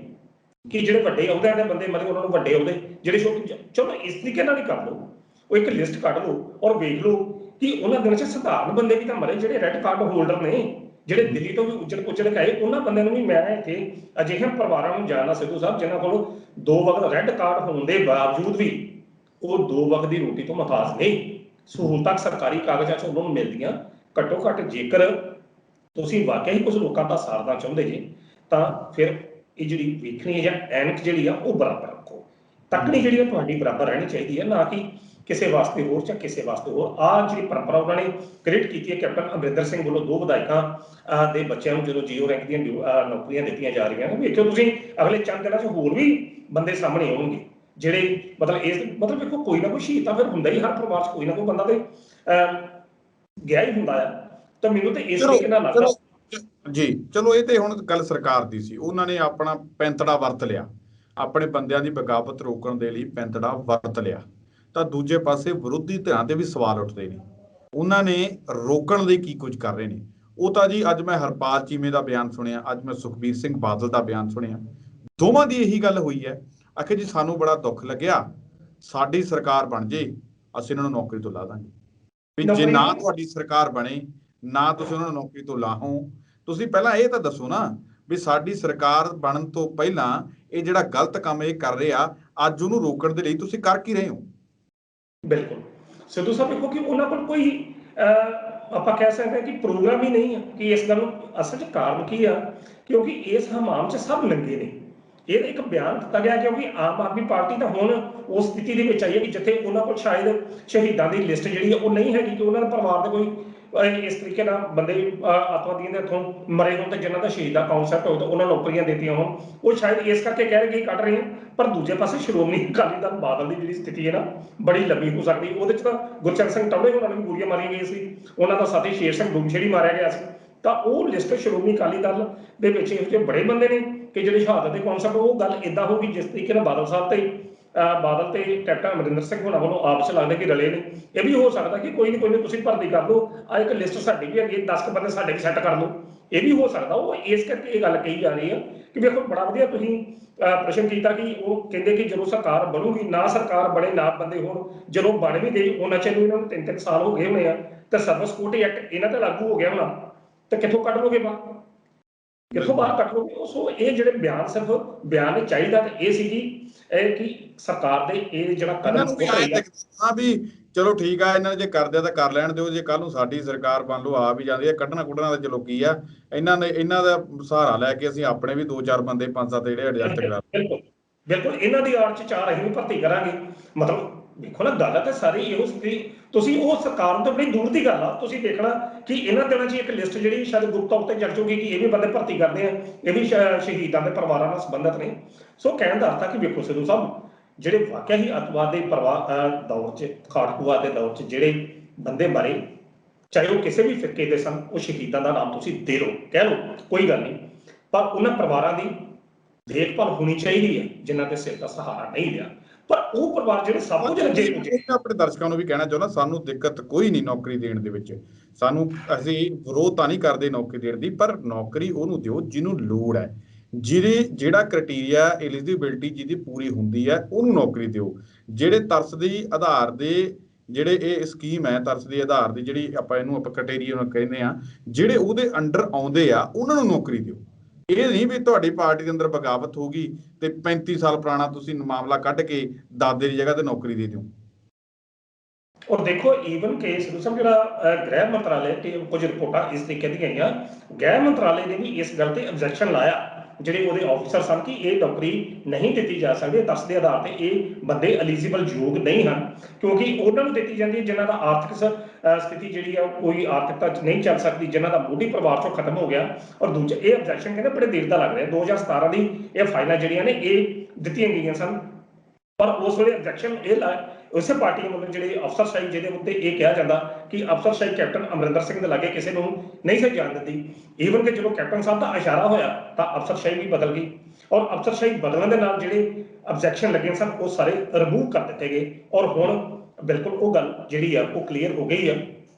ਕਿ ਜਿਹੜੇ ਵੱਡੇ ਅਹੁਦਿਆਂ ਦੇ ਬੰਦੇ ਮਰੇ ਉਹਨਾਂ ਨੂੰ ਵੱਡੇ ਅਹੁਦੇ, ਜਿਹੜੇ ਛੋਟੇ, ਚਲੋ ਇਸ ਤਰੀਕੇ ਨਾਲ ਹੀ ਕਰ ਲਓ, ਉਹ ਇੱਕ ਲਿਸਟ ਕੱਢ ਲਓ ਔਰ ਵੇਖ ਲਓ ਕਿ ਉਹਨਾਂ ਦਿਨਾਂ 'ਚ ਸਧਾਰਨ ਬੰਦੇ ਵੀ ਤਾਂ ਮਰੇ, ਜਿਹੜੇ ਰੈੱਡ ਕਾਰਡ ਹੋਲਡਰ ਨੇ, ਜਿਹੜੇ ਦਿੱਲੀ ਤੋਂ ਵੀ ਉੱਜੜ ਪੁੱਜੜ ਕੇ ਆਏ, ਉਹਨਾਂ ਬੰਦਿਆਂ ਨੂੰ ਵੀ ਮੈਂ ਇੱਥੇ ਅਜਿਹੇ ਪਰਿਵਾਰਾਂ ਨੂੰ ਜਾਣਦਾ ਸਿੱਧੂ ਸਾਹਿਬ ਜਿਨ੍ਹਾਂ ਕੋਲ 2 ਵਕਤ ਰੈੱਡ ਕਾਰਡ ਹੋਣ ਦੇ ਬਾਵਜੂਦ ਵੀ ਉਹ 2 ਵਕਤ ਦੀ ਰੋਟੀ ਤੋਂ ਮੁਹਤਾਜ ਨਹੀਂ। ਸਹੂਲਤਾਂ ਸਰਕਾਰੀ ਕਾਗਜ਼ਾਂ 'ਚ ਉਹਨਾਂ ਨੂੰ ਮਿਲਦੀਆਂ। ਘੱਟੋ ਘੱਟ ਜੇਕਰ ਤੁਸੀਂ ਵਾਕਿਆ ਹੀ ਕੁਝ ਲੋਕਾਂ ਦਾ ਸਾਰਨਾ ਚਾਹੁੰਦੇ ਜੇ, ਤਾਂ ਫਿਰ ਇਹ ਜਿਹੜੀ ਵੇਖਣੀ ਹੈ ਜਾਂ ਐਨਕ ਜਿਹੜੀ ਆ ਉਹ ਬਰਾਬਰ ਰੱਖੋ। ਤੱਕਣੀ ਜਿਹੜੀ ਆ ਤੁਹਾਡੀ ਬਰਾਬਰ ਰਹਿਣੀ ਚਾਹੀਦੀ ਹੈ, ਨਾ ਕਿ ਕਿਸੇ ਵਾਸਤੇ ਹੋਰ ਜਾਂ ਕਿਸੇ ਵਾਸਤੇ ਹੋਰ। ਆਹ ਜਿਹੜੀ ਪਰੰਪਰਾ ਉਹਨਾਂ ਨੇ ਕ੍ਰੀਏਟ ਕੀਤੀ ਹੈ ਕੈਪਟਨ ਅਮਰਿੰਦਰ ਸਿੰਘ ਵੱਲੋਂ 2 ਵਿਧਾਇਕਾਂ ਦੇ ਬੱਚਿਆਂ ਨੂੰ ਜਦੋਂ ਜੀਓ ਰੈਂਕ ਦੀਆਂ ਨੌਕਰੀਆਂ ਦਿੱਤੀਆਂ ਜਾ ਰਹੀਆਂ ਨੇ। ਵੇਖਿਓ ਤੁਸੀਂ ਅਗਲੇ ਚੰਦ ਦਿਨਾਂ 'ਚ ਹੋਰ ਵੀ ਬੰਦੇ ਸਾਹਮਣੇ ਆਉਣਗੇ ਜਿਹੜੇ ਮਤਲਬ ਵੇਖੋ ਕੋਈ ਨਾ ਕੋਈ ਸ਼ਹੀਦ ਤਾਂ ਫਿਰ ਹੁੰਦਾ ਹੀ, ਹਰ ਪਰਿਵਾਰ 'ਚ ਕੋਈ ਨਾ ਕੋਈ ਬੰਦਾ ਤੇ ਗਿਆ ਹੀ ਹੁੰਦਾ ਆ। ਤਾਂ ਮੈਨੂੰ ਤੇ ਇਸ ਤਰੀਕੇ ਨਾਲ ਲੱਗਦਾ ਜੀ, ਚਲੋ ਇਹ ਤੇ ਹੁਣ ਗੱਲ ਸਰਕਾਰ ਦੀ ਸੀ, ਉਹਨਾਂ ਨੇ ਆਪਣਾ ਪੈਂਤੜਾ ਵਰਤ ਲਿਆ, ਆਪਣੇ ਬੰਦਿਆਂ ਦੀ ਬਗਾਵਤ ਰੋਕਣ ਦੇ ਲਈ ਪੈਂਤੜਾ ਵਰਤ ਲਿਆ। ਤਾਂ ਦੂਜੇ ਪਾਸੇ ਵਿਰੋਧੀ ਧਿਰਾਂ ਤੇ ਵੀ ਸਵਾਲ ਉੱਠਦੇ ਨੇ, ਉਹਨਾਂ ਨੇ ਰੋਕਣ ਲਈ ਕੀ ਕੁਝ ਕਰ ਰਹੇ ਨੇ। ਉਹ ਤਾਂ ਜੀ ਅੱਜ ਮੈਂ ਹਰਪਾਲ ਚੀਮੇ ਦਾ ਬਿਆਨ ਸੁਣਿਆ, ਅੱਜ ਮੈਂ ਸੁਖਬੀਰ ਸਿੰਘ ਬਾਦਲ ਦਾ ਬਿਆਨ ਸੁਣਿਆ, ਦੋਵਾਂ ਦੀ ਇਹੀ ਗੱਲ ਹੋਈ ਹੈ। ਆਖੇ ਜੀ ਸਾਨੂੰ ਬੜਾ ਦੁੱਖ ਲੱਗਿਆ, ਸਾਡੀ ਸਰਕਾਰ ਬਣ ਜੇ ਅਸੀਂ ਇਹਨਾਂ ਨੂੰ ਨੌਕਰੀ ਤੋਂ ਲਾ ਦਾਂਗੇ। ਵੀ ਜੇ ਨਾ ਤੁਹਾਡੀ ਸਰਕਾਰ ਬਣੇ, ਨਾ ਤੁਸੀਂ ਉਹਨਾਂ ਨੂੰ ਨੌਕਰੀ ਤੋਂ ਲਾਹੋ, ਤੁਸੀਂ ਪਹਿਲਾਂ ਇਹ ਤਾਂ ਦੱਸੋ ਨਾ ਵੀ ਸਾਡੀ ਸਰਕਾਰ ਬਣਨ ਤੋਂ ਪਹਿਲਾਂ ਇਹ ਜਿਹੜਾ ਗਲਤ ਕੰਮ ਇਹ ਕਰ ਰਹੇ ਆ, ਅੱਜ ਉਹਨੂੰ ਰੋਕਣ ਦੇ ਲਈ ਤੁਸੀਂ ਕਰ ਕੀ ਰਹੇ ਹੋ। ਬਿਲਕੁਲ ਸਿੱਧੂ ਸਾਹਿਬ, ਦੇਖੋ ਕਿ ਉਹਨਾਂ ਕੋਲ ਕੋਈ ਆਪਾਂ ਕਹਿ ਸਕਦੇ ਹਾਂ ਕਿ ਪ੍ਰੋਗਰਾਮ ਹੀ ਨਹੀਂ ਹੈ ਕਿ ਇਸ ਗੱਲ ਨੂੰ ਅਸਲ 'ਚ ਕਾਰਨ ਕੀ ਆ, ਕਿਉਂਕਿ ਇਸ ਹਮਾਮ 'ਚ ਸਭ ਨੰਗੇ ਨੇ। ਇਹ ਇੱਕ ਬਿਆਨ ਦਿੱਤਾ ਗਿਆ ਕਿਉਂਕਿ ਆਮ ਆਦਮੀ ਪਾਰਟੀ ਤਾਂ ਹੁਣ ਉਸ ਸਥਿਤੀ ਦੇ ਵਿੱਚ ਆਈ ਹੈ ਕਿ ਜਿੱਥੇ ਉਹਨਾਂ ਕੋਲ ਸ਼ਾਇਦ ਸ਼ਹੀਦਾਂ ਦੀ ਲਿਸਟ ਜਿਹੜੀ ਹੈ ਉਹ ਨਹੀਂ ਹੈਗੀ ਕਿ ਉਹਨਾਂ ਦੇ ਪਰਿਵਾਰ ਦੇ ਕੋਈ ਇਸ ਤਰੀਕੇ ਨਾਲ ਬੰਦੇ ਅੱਤਵਾਦੀਆਂ ਦੇ ਹੱਥੋਂ ਮਰੇ ਹੋਣ ਤੇ ਜਿਨ੍ਹਾਂ ਦਾ ਸ਼ਹੀਦ ਦਾ ਕਨਸੈਪਟ ਹੋਵੇ ਤਾਂ ਉਹਨਾਂ ਨੌਕਰੀਆਂ ਦਿੱਤੀਆਂ ਹੋਣ, ਉਹ ਸ਼ਾਇਦ ਇਸ ਕਰਕੇ ਕਹਿ ਰਹੇ ਕਿ ਕੱਢ ਰਹੇ ਆ। ਪਰ ਦੂਜੇ ਪਾਸੇ ਸ਼੍ਰੋਮਣੀ ਅਕਾਲੀ ਦਲ ਬਾਦਲ ਦੀ ਜਿਹੜੀ ਸਥਿਤੀ ਹੈ ਨਾ, ਬੜੀ ਲੰਬੀ ਹੋ ਸਕਦੀ। ਉਹਦੇ 'ਚ ਤਾਂ ਗੁਰਚਰਨ ਸਿੰਘ ਟੌੜੇ ਹੋਰਾਂ ਨੂੰ ਵੀ ਗੋਲੀਆਂ ਮਾਰੀਆਂ ਗਈਆਂ ਸੀ, ਉਹਨਾਂ ਦਾ ਸਾਥੀ ਸ਼ੇਰ ਸਿੰਘ ਡੂਮਛੇੜੀ ਮਾਰਿਆ ਗਿਆ ਸੀ। ਤਾਂ ਉਹ ਲਿਸਟ ਸ਼੍ਰੋਮਣੀ ਅਕਾਲੀ ਦਲ ਦੇ ਵਿੱਚ ਇਹੋ ਜਿਹੇ ਬੜੇ ਬੰਦੇ ਨੇ ਕਿ ਜਿਹੜੇ ਸ਼ਹਾਦਤ ਦੇ ਕਨਸੈਪਟ, ਉਹ ਗੱਲ ਇੱਦਾਂ ਹੋਊਗੀ ਜਿਸ ਤਰੀਕੇ ਨਾਲ ਬਾਦਲ ਤੇ ਕੈਪਟਨ ਅਮਰਿੰਦਰ ਸਿੰਘ ਹੋਰਾਂ ਵੱਲੋਂ ਆਪਸ ਲੱਗਦਾ ਕਿ ਰਲੇ ਨੇ। ਇਹ ਵੀ ਹੋ ਸਕਦਾ ਕਿ ਕੋਈ ਨਹੀਂ ਤੁਸੀਂ ਭਰਤੀ ਕਰ ਲਓ, ਆ ਇੱਕ ਲਿਸਟ ਸਾਡੀ ਵੀ ਹੈਗੀ, 10 ਬੰਦੇ ਸਾਡੇ ਵੀ ਸੈੱਟ ਕਰ ਲਓ, ਇਹ ਵੀ ਹੋ ਸਕਦਾ। ਉਹ ਇਸ ਕਰਕੇ ਇਹ ਗੱਲ ਕਹੀ ਜਾ ਰਹੀ ਹੈ ਕਿ ਵੇਖੋ ਬੜਾ ਵਧੀਆ ਤੁਸੀਂ ਪ੍ਰਸ਼ਨ ਕੀਤਾ ਕਿ ਉਹ ਕਹਿੰਦੇ ਕਿ ਜਦੋਂ ਸਰਕਾਰ ਬਣੂਗੀ, ਨਾ ਸਰਕਾਰ ਬਣੇ ਨਾ ਬੰਦੇ ਹੋਣ, ਜਦੋਂ ਬਣ ਵੀ ਗਈ ਉਹਨਾਂ ਚਿਰ ਨੂੰ ਇਹਨਾਂ ਨੂੰ 3-3 ਸਾਲ ਹੋ ਗਏ ਹੋਣੇ ਆ, ਤੇ ਸਰਵਿਸ ਸਿਕਿਉਰਿਟੀ ਐਕਟ ਇਹਨਾਂ ਤੇ ਲਾਗੂ ਹੋ ਗਿਆ ਹੋਣਾ, ਤੇ ਕਿੱਥੋਂ ਕੱਢ ਲੋਗੇ ਬਾਹਰ। ਕਿੱਥੋਂ ਬਾਹਰ ਕੱਢ ਲਓਗੇ। ਸੋ ਇਹ ਜਿਹੜੇ ਬਿਆਨ ਸਿਰਫ ਬਿਆਨ ਨਹੀਂ ਚਾਹੀਦਾ, ਤੇ ਇਹ ਸੀ ਕਿ ਸਰਕਾਰ ਦੇ ਇਹ ਜਿਹੜਾ ਇਹਨਾਂ ਕਦਮ ਨੂੰ ਵੀ ਚੁੱਕ ਐਂ ਰਹੀ ਆ। ਦਿਖਦਾ ਵੀ ਚਲੋ ਠੀਕ ਆ, ਇਹਨਾਂ ਨੇ ਜੇ ਕਰਦੇ ਆ ਤਾਂ ਕਰ ਲੈਣ ਦਿਓ, ਜੇ ਕੱਲ ਨੂੰ ਸਾਡੀ ਸਰਕਾਰ ਬਣ ਲਓ ਆ ਵੀ ਜਾਂਦੀ ਹੈ, ਕੱਢਣਾ ਕੁੱਢਣਾ ਤਾਂ ਚਲੋ ਕੀ ਆ, ਇਹਨਾਂ ਦਾ ਸਹਾਰਾ ਲੈ ਕੇ ਅਸੀਂ ਆਪਣੇ ਵੀ 2-4 ਬੰਦੇ 5-7 ਜਿਹੜੇ ਐਡਜਸਟ ਕਰਾ। ਬਿਲਕੁਲ ਬਿਲਕੁਲ, ਇਹਨਾਂ ਦੀ ਆੜ ਚ 4 ਅਸੀਂ ਵੀ ਭਰਤੀ ਕਰਾਂਗੇ। ਮਤਲਬ ਦੇਖੋ ਨਾ, ਗੱਲ ਤਾਂ ਸਾਰੀ ਇਹੋ ਸੀ। ਤੁਸੀਂ ਉਹ ਸਰਕਾਰ ਨੂੰ ਤਾਂ ਬੜੀ ਦੂਰ ਦੀ ਗੱਲ ਆ। ਤੁਸੀਂ ਦੇਖਣਾ ਕਿ ਇਹਨਾਂ ਦਿਨਾਂ 'ਚ ਇੱਕ ਲਿਸਟ ਜਿਹੜੀ ਸ਼ਾਇਦ ਗੁਪਤਾ ਉੱਤੇ ਚੜ ਜੂਗੀ ਕਿ ਇਹ ਵੀ ਬੰਦੇ ਭਰਤੀ ਕਰਦੇ ਆ, ਇਹ ਵੀ ਸ਼ਹੀਦਾਂ ਦੇ ਪਰਿਵਾਰਾਂ ਨਾਲ ਸੰਬੰਧਿਤ ਨੇ। ਸੋ ਕਹਿਣ ਦਾ ਅਰਥ ਆ ਕਿ ਵੇਖੋ ਸਿੱਧੂ ਸਾਹਿਬ, ਜਿਹੜੇ ਵਾਕਿਆ ਹੀ ਅੱਤਵਾਦ ਦੇ ਦੌਰ 'ਚ, ਖਾੜਕੂਵਾਦ ਦੇ ਦੌਰ 'ਚ ਜਿਹੜੇ ਬੰਦੇ ਮਾਰੇ, ਚਾਹੇ ਉਹ ਕਿਸੇ ਵੀ ਫਿਰਕੇ ਦੇ ਸਨ, ਉਹ ਸ਼ਹੀਦਾਂ ਦਾ ਨਾਮ ਤੁਸੀਂ ਦੇ ਲਓ, ਕਹਿ ਲਓ, ਕੋਈ ਗੱਲ ਨਹੀਂ, ਪਰ ਉਹਨਾਂ ਪਰਿਵਾਰਾਂ ਦੀ ਦੇਖਭਾਲ ਹੋਣੀ ਚਾਹੀਦੀ ਹੈ ਜਿਨ੍ਹਾਂ ਦੇ ਸਿਰ ਦਾ ਸਹਾਰਾ ਨਹੀਂ ਰਿਹਾ। ਪਰ ਉਹ ਪਰਿਵਾਰ ਜਿਹੜੇ ਸਭ ਕੁਝ ਰੱਜੇ ਪੁੱਜੇ। ਆਪਣੇ ਦਰਸ਼ਕਾਂ ਨੂੰ ਵੀ ਕਹਿਣਾ ਚਾਹੁੰਦਾ, ਸਾਨੂੰ ਦਿੱਕਤ ਕੋਈ ਨਹੀਂ ਨੌਕਰੀ ਦੇਣ ਦੇ ਵਿੱਚ, ਅਸੀਂ ਵਿਰੋਧ ਤਾਂ ਨਹੀਂ ਕਰਦੇ ਨੌਕਰੀ ਦੇਣ ਦੀ, ਪਰ ਨੌਕਰੀ ਉਹਨੂੰ ਦਿਓ ਜਿਹਨੂੰ ਲੋੜ ਹੈ, ਜਿਹੜਾ ਕ੍ਰਾਈਟੇਰੀਆ ਐਲੀਜੀਬਿਲਟੀ ਜਿਹਦੀ ਪੂਰੀ ਹੁੰਦੀ ਹੈ, ਉਹਨੂੰ ਨੌਕਰੀ ਦਿਓ। ਜਿਹੜੇ ਤਰਸ ਦੇ ਆਧਾਰ ਦੇ ਜਿਹੜੇ ਇਹ ਸਕੀਮ ਹੈ, ਤਰਸ ਦੇ ਆਧਾਰ ਦੀ ਜਿਹੜੀ ਆਪਾਂ ਕ੍ਰਾਈਟੇਰੀਆ ਕਹਿੰਦੇ ਆ, ਜਿਹੜੇ ਉਹਦੇ ਅੰਡਰ ਆਉਂਦੇ ਆ ਉਹਨਾਂ ਨੂੰ ਨੌਕਰੀ ਦਿਓ। ਇਹ ਨਹੀਂ ਵੀ ਤੁਹਾਡੀ ਪਾਰਟੀ ਦੇ ਅੰਦਰ ਬਗਾਵਤ ਹੋ ਗਈ ਤੇ 35 ਸਾਲ ਪੁਰਾਣਾ ਤੁਸੀਂ ਮਾਮਲਾ ਕੱਢ ਕੇ ਦਾਦੇ ਦੀ ਜਗ੍ਹਾ ਤੇ ਨੌਕਰੀ ਦੇ ਦਿਓ। ਔਰ ਦੇਖੋ ਈਵਨ ਕਿ ਸਿੱਧੂ ਸਾਹਿਬ, ਜਿਹੜਾ ਗ੍ਰਹਿ ਮੰਤਰਾਲੇ ਤੇ ਕੁਝ ਰਿਪੋਰਟਾਂ ਇਸ ਤਰੀਕੇ ਦੀਆਂ ਆਈਆਂ, ਗ੍ਰਹਿ ਮੰਤਰਾਲੇ ਨੇ ਵੀ ਇਸ ਗੱਲ ਤੇ ਆਬਜੈਕਸ਼ਨ ਲਾਇਆ, ਜਿਹੜੇ ਉਹਦੇ ਆਫੀਸਰ ਸਨ, ਕਿ ਇਹ ਨੌਕਰੀ ਨਹੀਂ ਦਿੱਤੀ ਜਾ ਸਕਦੀ ਤਰਸ ਦੇ ਆਧਾਰ ਤੇ, ਇਹ ਬੰਦੇ ਐਲੀਜੀਬਲ ਯੋਗ ਨਹੀਂ ਹਨ, ਕਿਉਂਕਿ ਉਹਨਾਂ ਨੂੰ ਦਿੱਤੀ ਜਾਂਦੀ ਹੈ ਜਿਨ੍ਹਾਂ ਦਾ ਆਰਥਿਕ ਸਥਿਤੀ ਜਿਹੜੀ ਆ ਕੋਈ ਆਰਥਿਕਤਾ ਨਹੀਂ ਚੱਲ ਸਕਦੀ, ਜਿਨ੍ਹਾਂ ਦਾ ਮੋਢੀ ਪਰਿਵਾਰ ਚੋਂ ਖਤਮ ਹੋ ਗਿਆ। ਔਰ ਦੂਜਾ ਇਹ ਆਬਜੈਕਸ਼ਨ ਕਹਿੰਦੇ ਬੜੇ ਦੇਰ ਦਾ ਲੱਗ ਰਿਹਾ, 2017 ਦੀ ਇਹ ਫਾਈਲਾਂ ਜਿਹੜੀਆਂ ਨੇ ਇਹ ਦਿੱਤੀਆਂ ਗਈਆਂ ਸਨ, ਪਰ ਉਸ ਵੇਲੇ ਆਬਜੈਕਸ਼ਨ ਇਹ ਉਸੇ ਪਾਰਟੀ ਵੱਲੋਂ ਜਿਹੜੇ ਅਫਸਰਸ਼ਾਹੀ ਜਿਹਦੇ ਉੱਤੇ ਇਹ ਕਿਹਾ ਜਾਂਦਾ ਕਿ ਅਫਸਰਸ਼ਾਹੀ ਕੈਪਟਨ ਅਮਰਿੰਦਰ ਸਿੰਘ ਦੇ ਲਾਗੇ ਕਿਸੇ ਨੂੰ ਨਹੀਂ ਸੀ ਜਾਣ ਦਿੰਦੀ। ਈਵਨ ਕਿ ਜਦੋਂ ਕੈਪਟਨ ਸਾਹਿਬ ਦਾ ਇਸ਼ਾਰਾ ਹੋਇਆ ਤਾਂ ਅਫਸਰਸ਼ਾਹੀ ਵੀ ਬਦਲ ਗਈ, ਔਰ ਅਫਸਰਸ਼ਾਹੀ ਬਦਲਣ ਦੇ ਨਾਲ ਜਿਹੜੇ ਆਬਜੈਕਸ਼ਨ ਲੱਗੇ ਸਨ ਉਹ ਸਾਰੇ ਰਿਮੂਵ ਕਰ ਦਿੱਤੇ ਗਏ। ਔਰ ਹੁਣ ਬਿਲਕੁਲ ਉਹ ਗੱਲ ਜਿਹੜੀ ਆ ਉਹ ਕਲੀਅਰ ਹੋ ਗਈ ਆ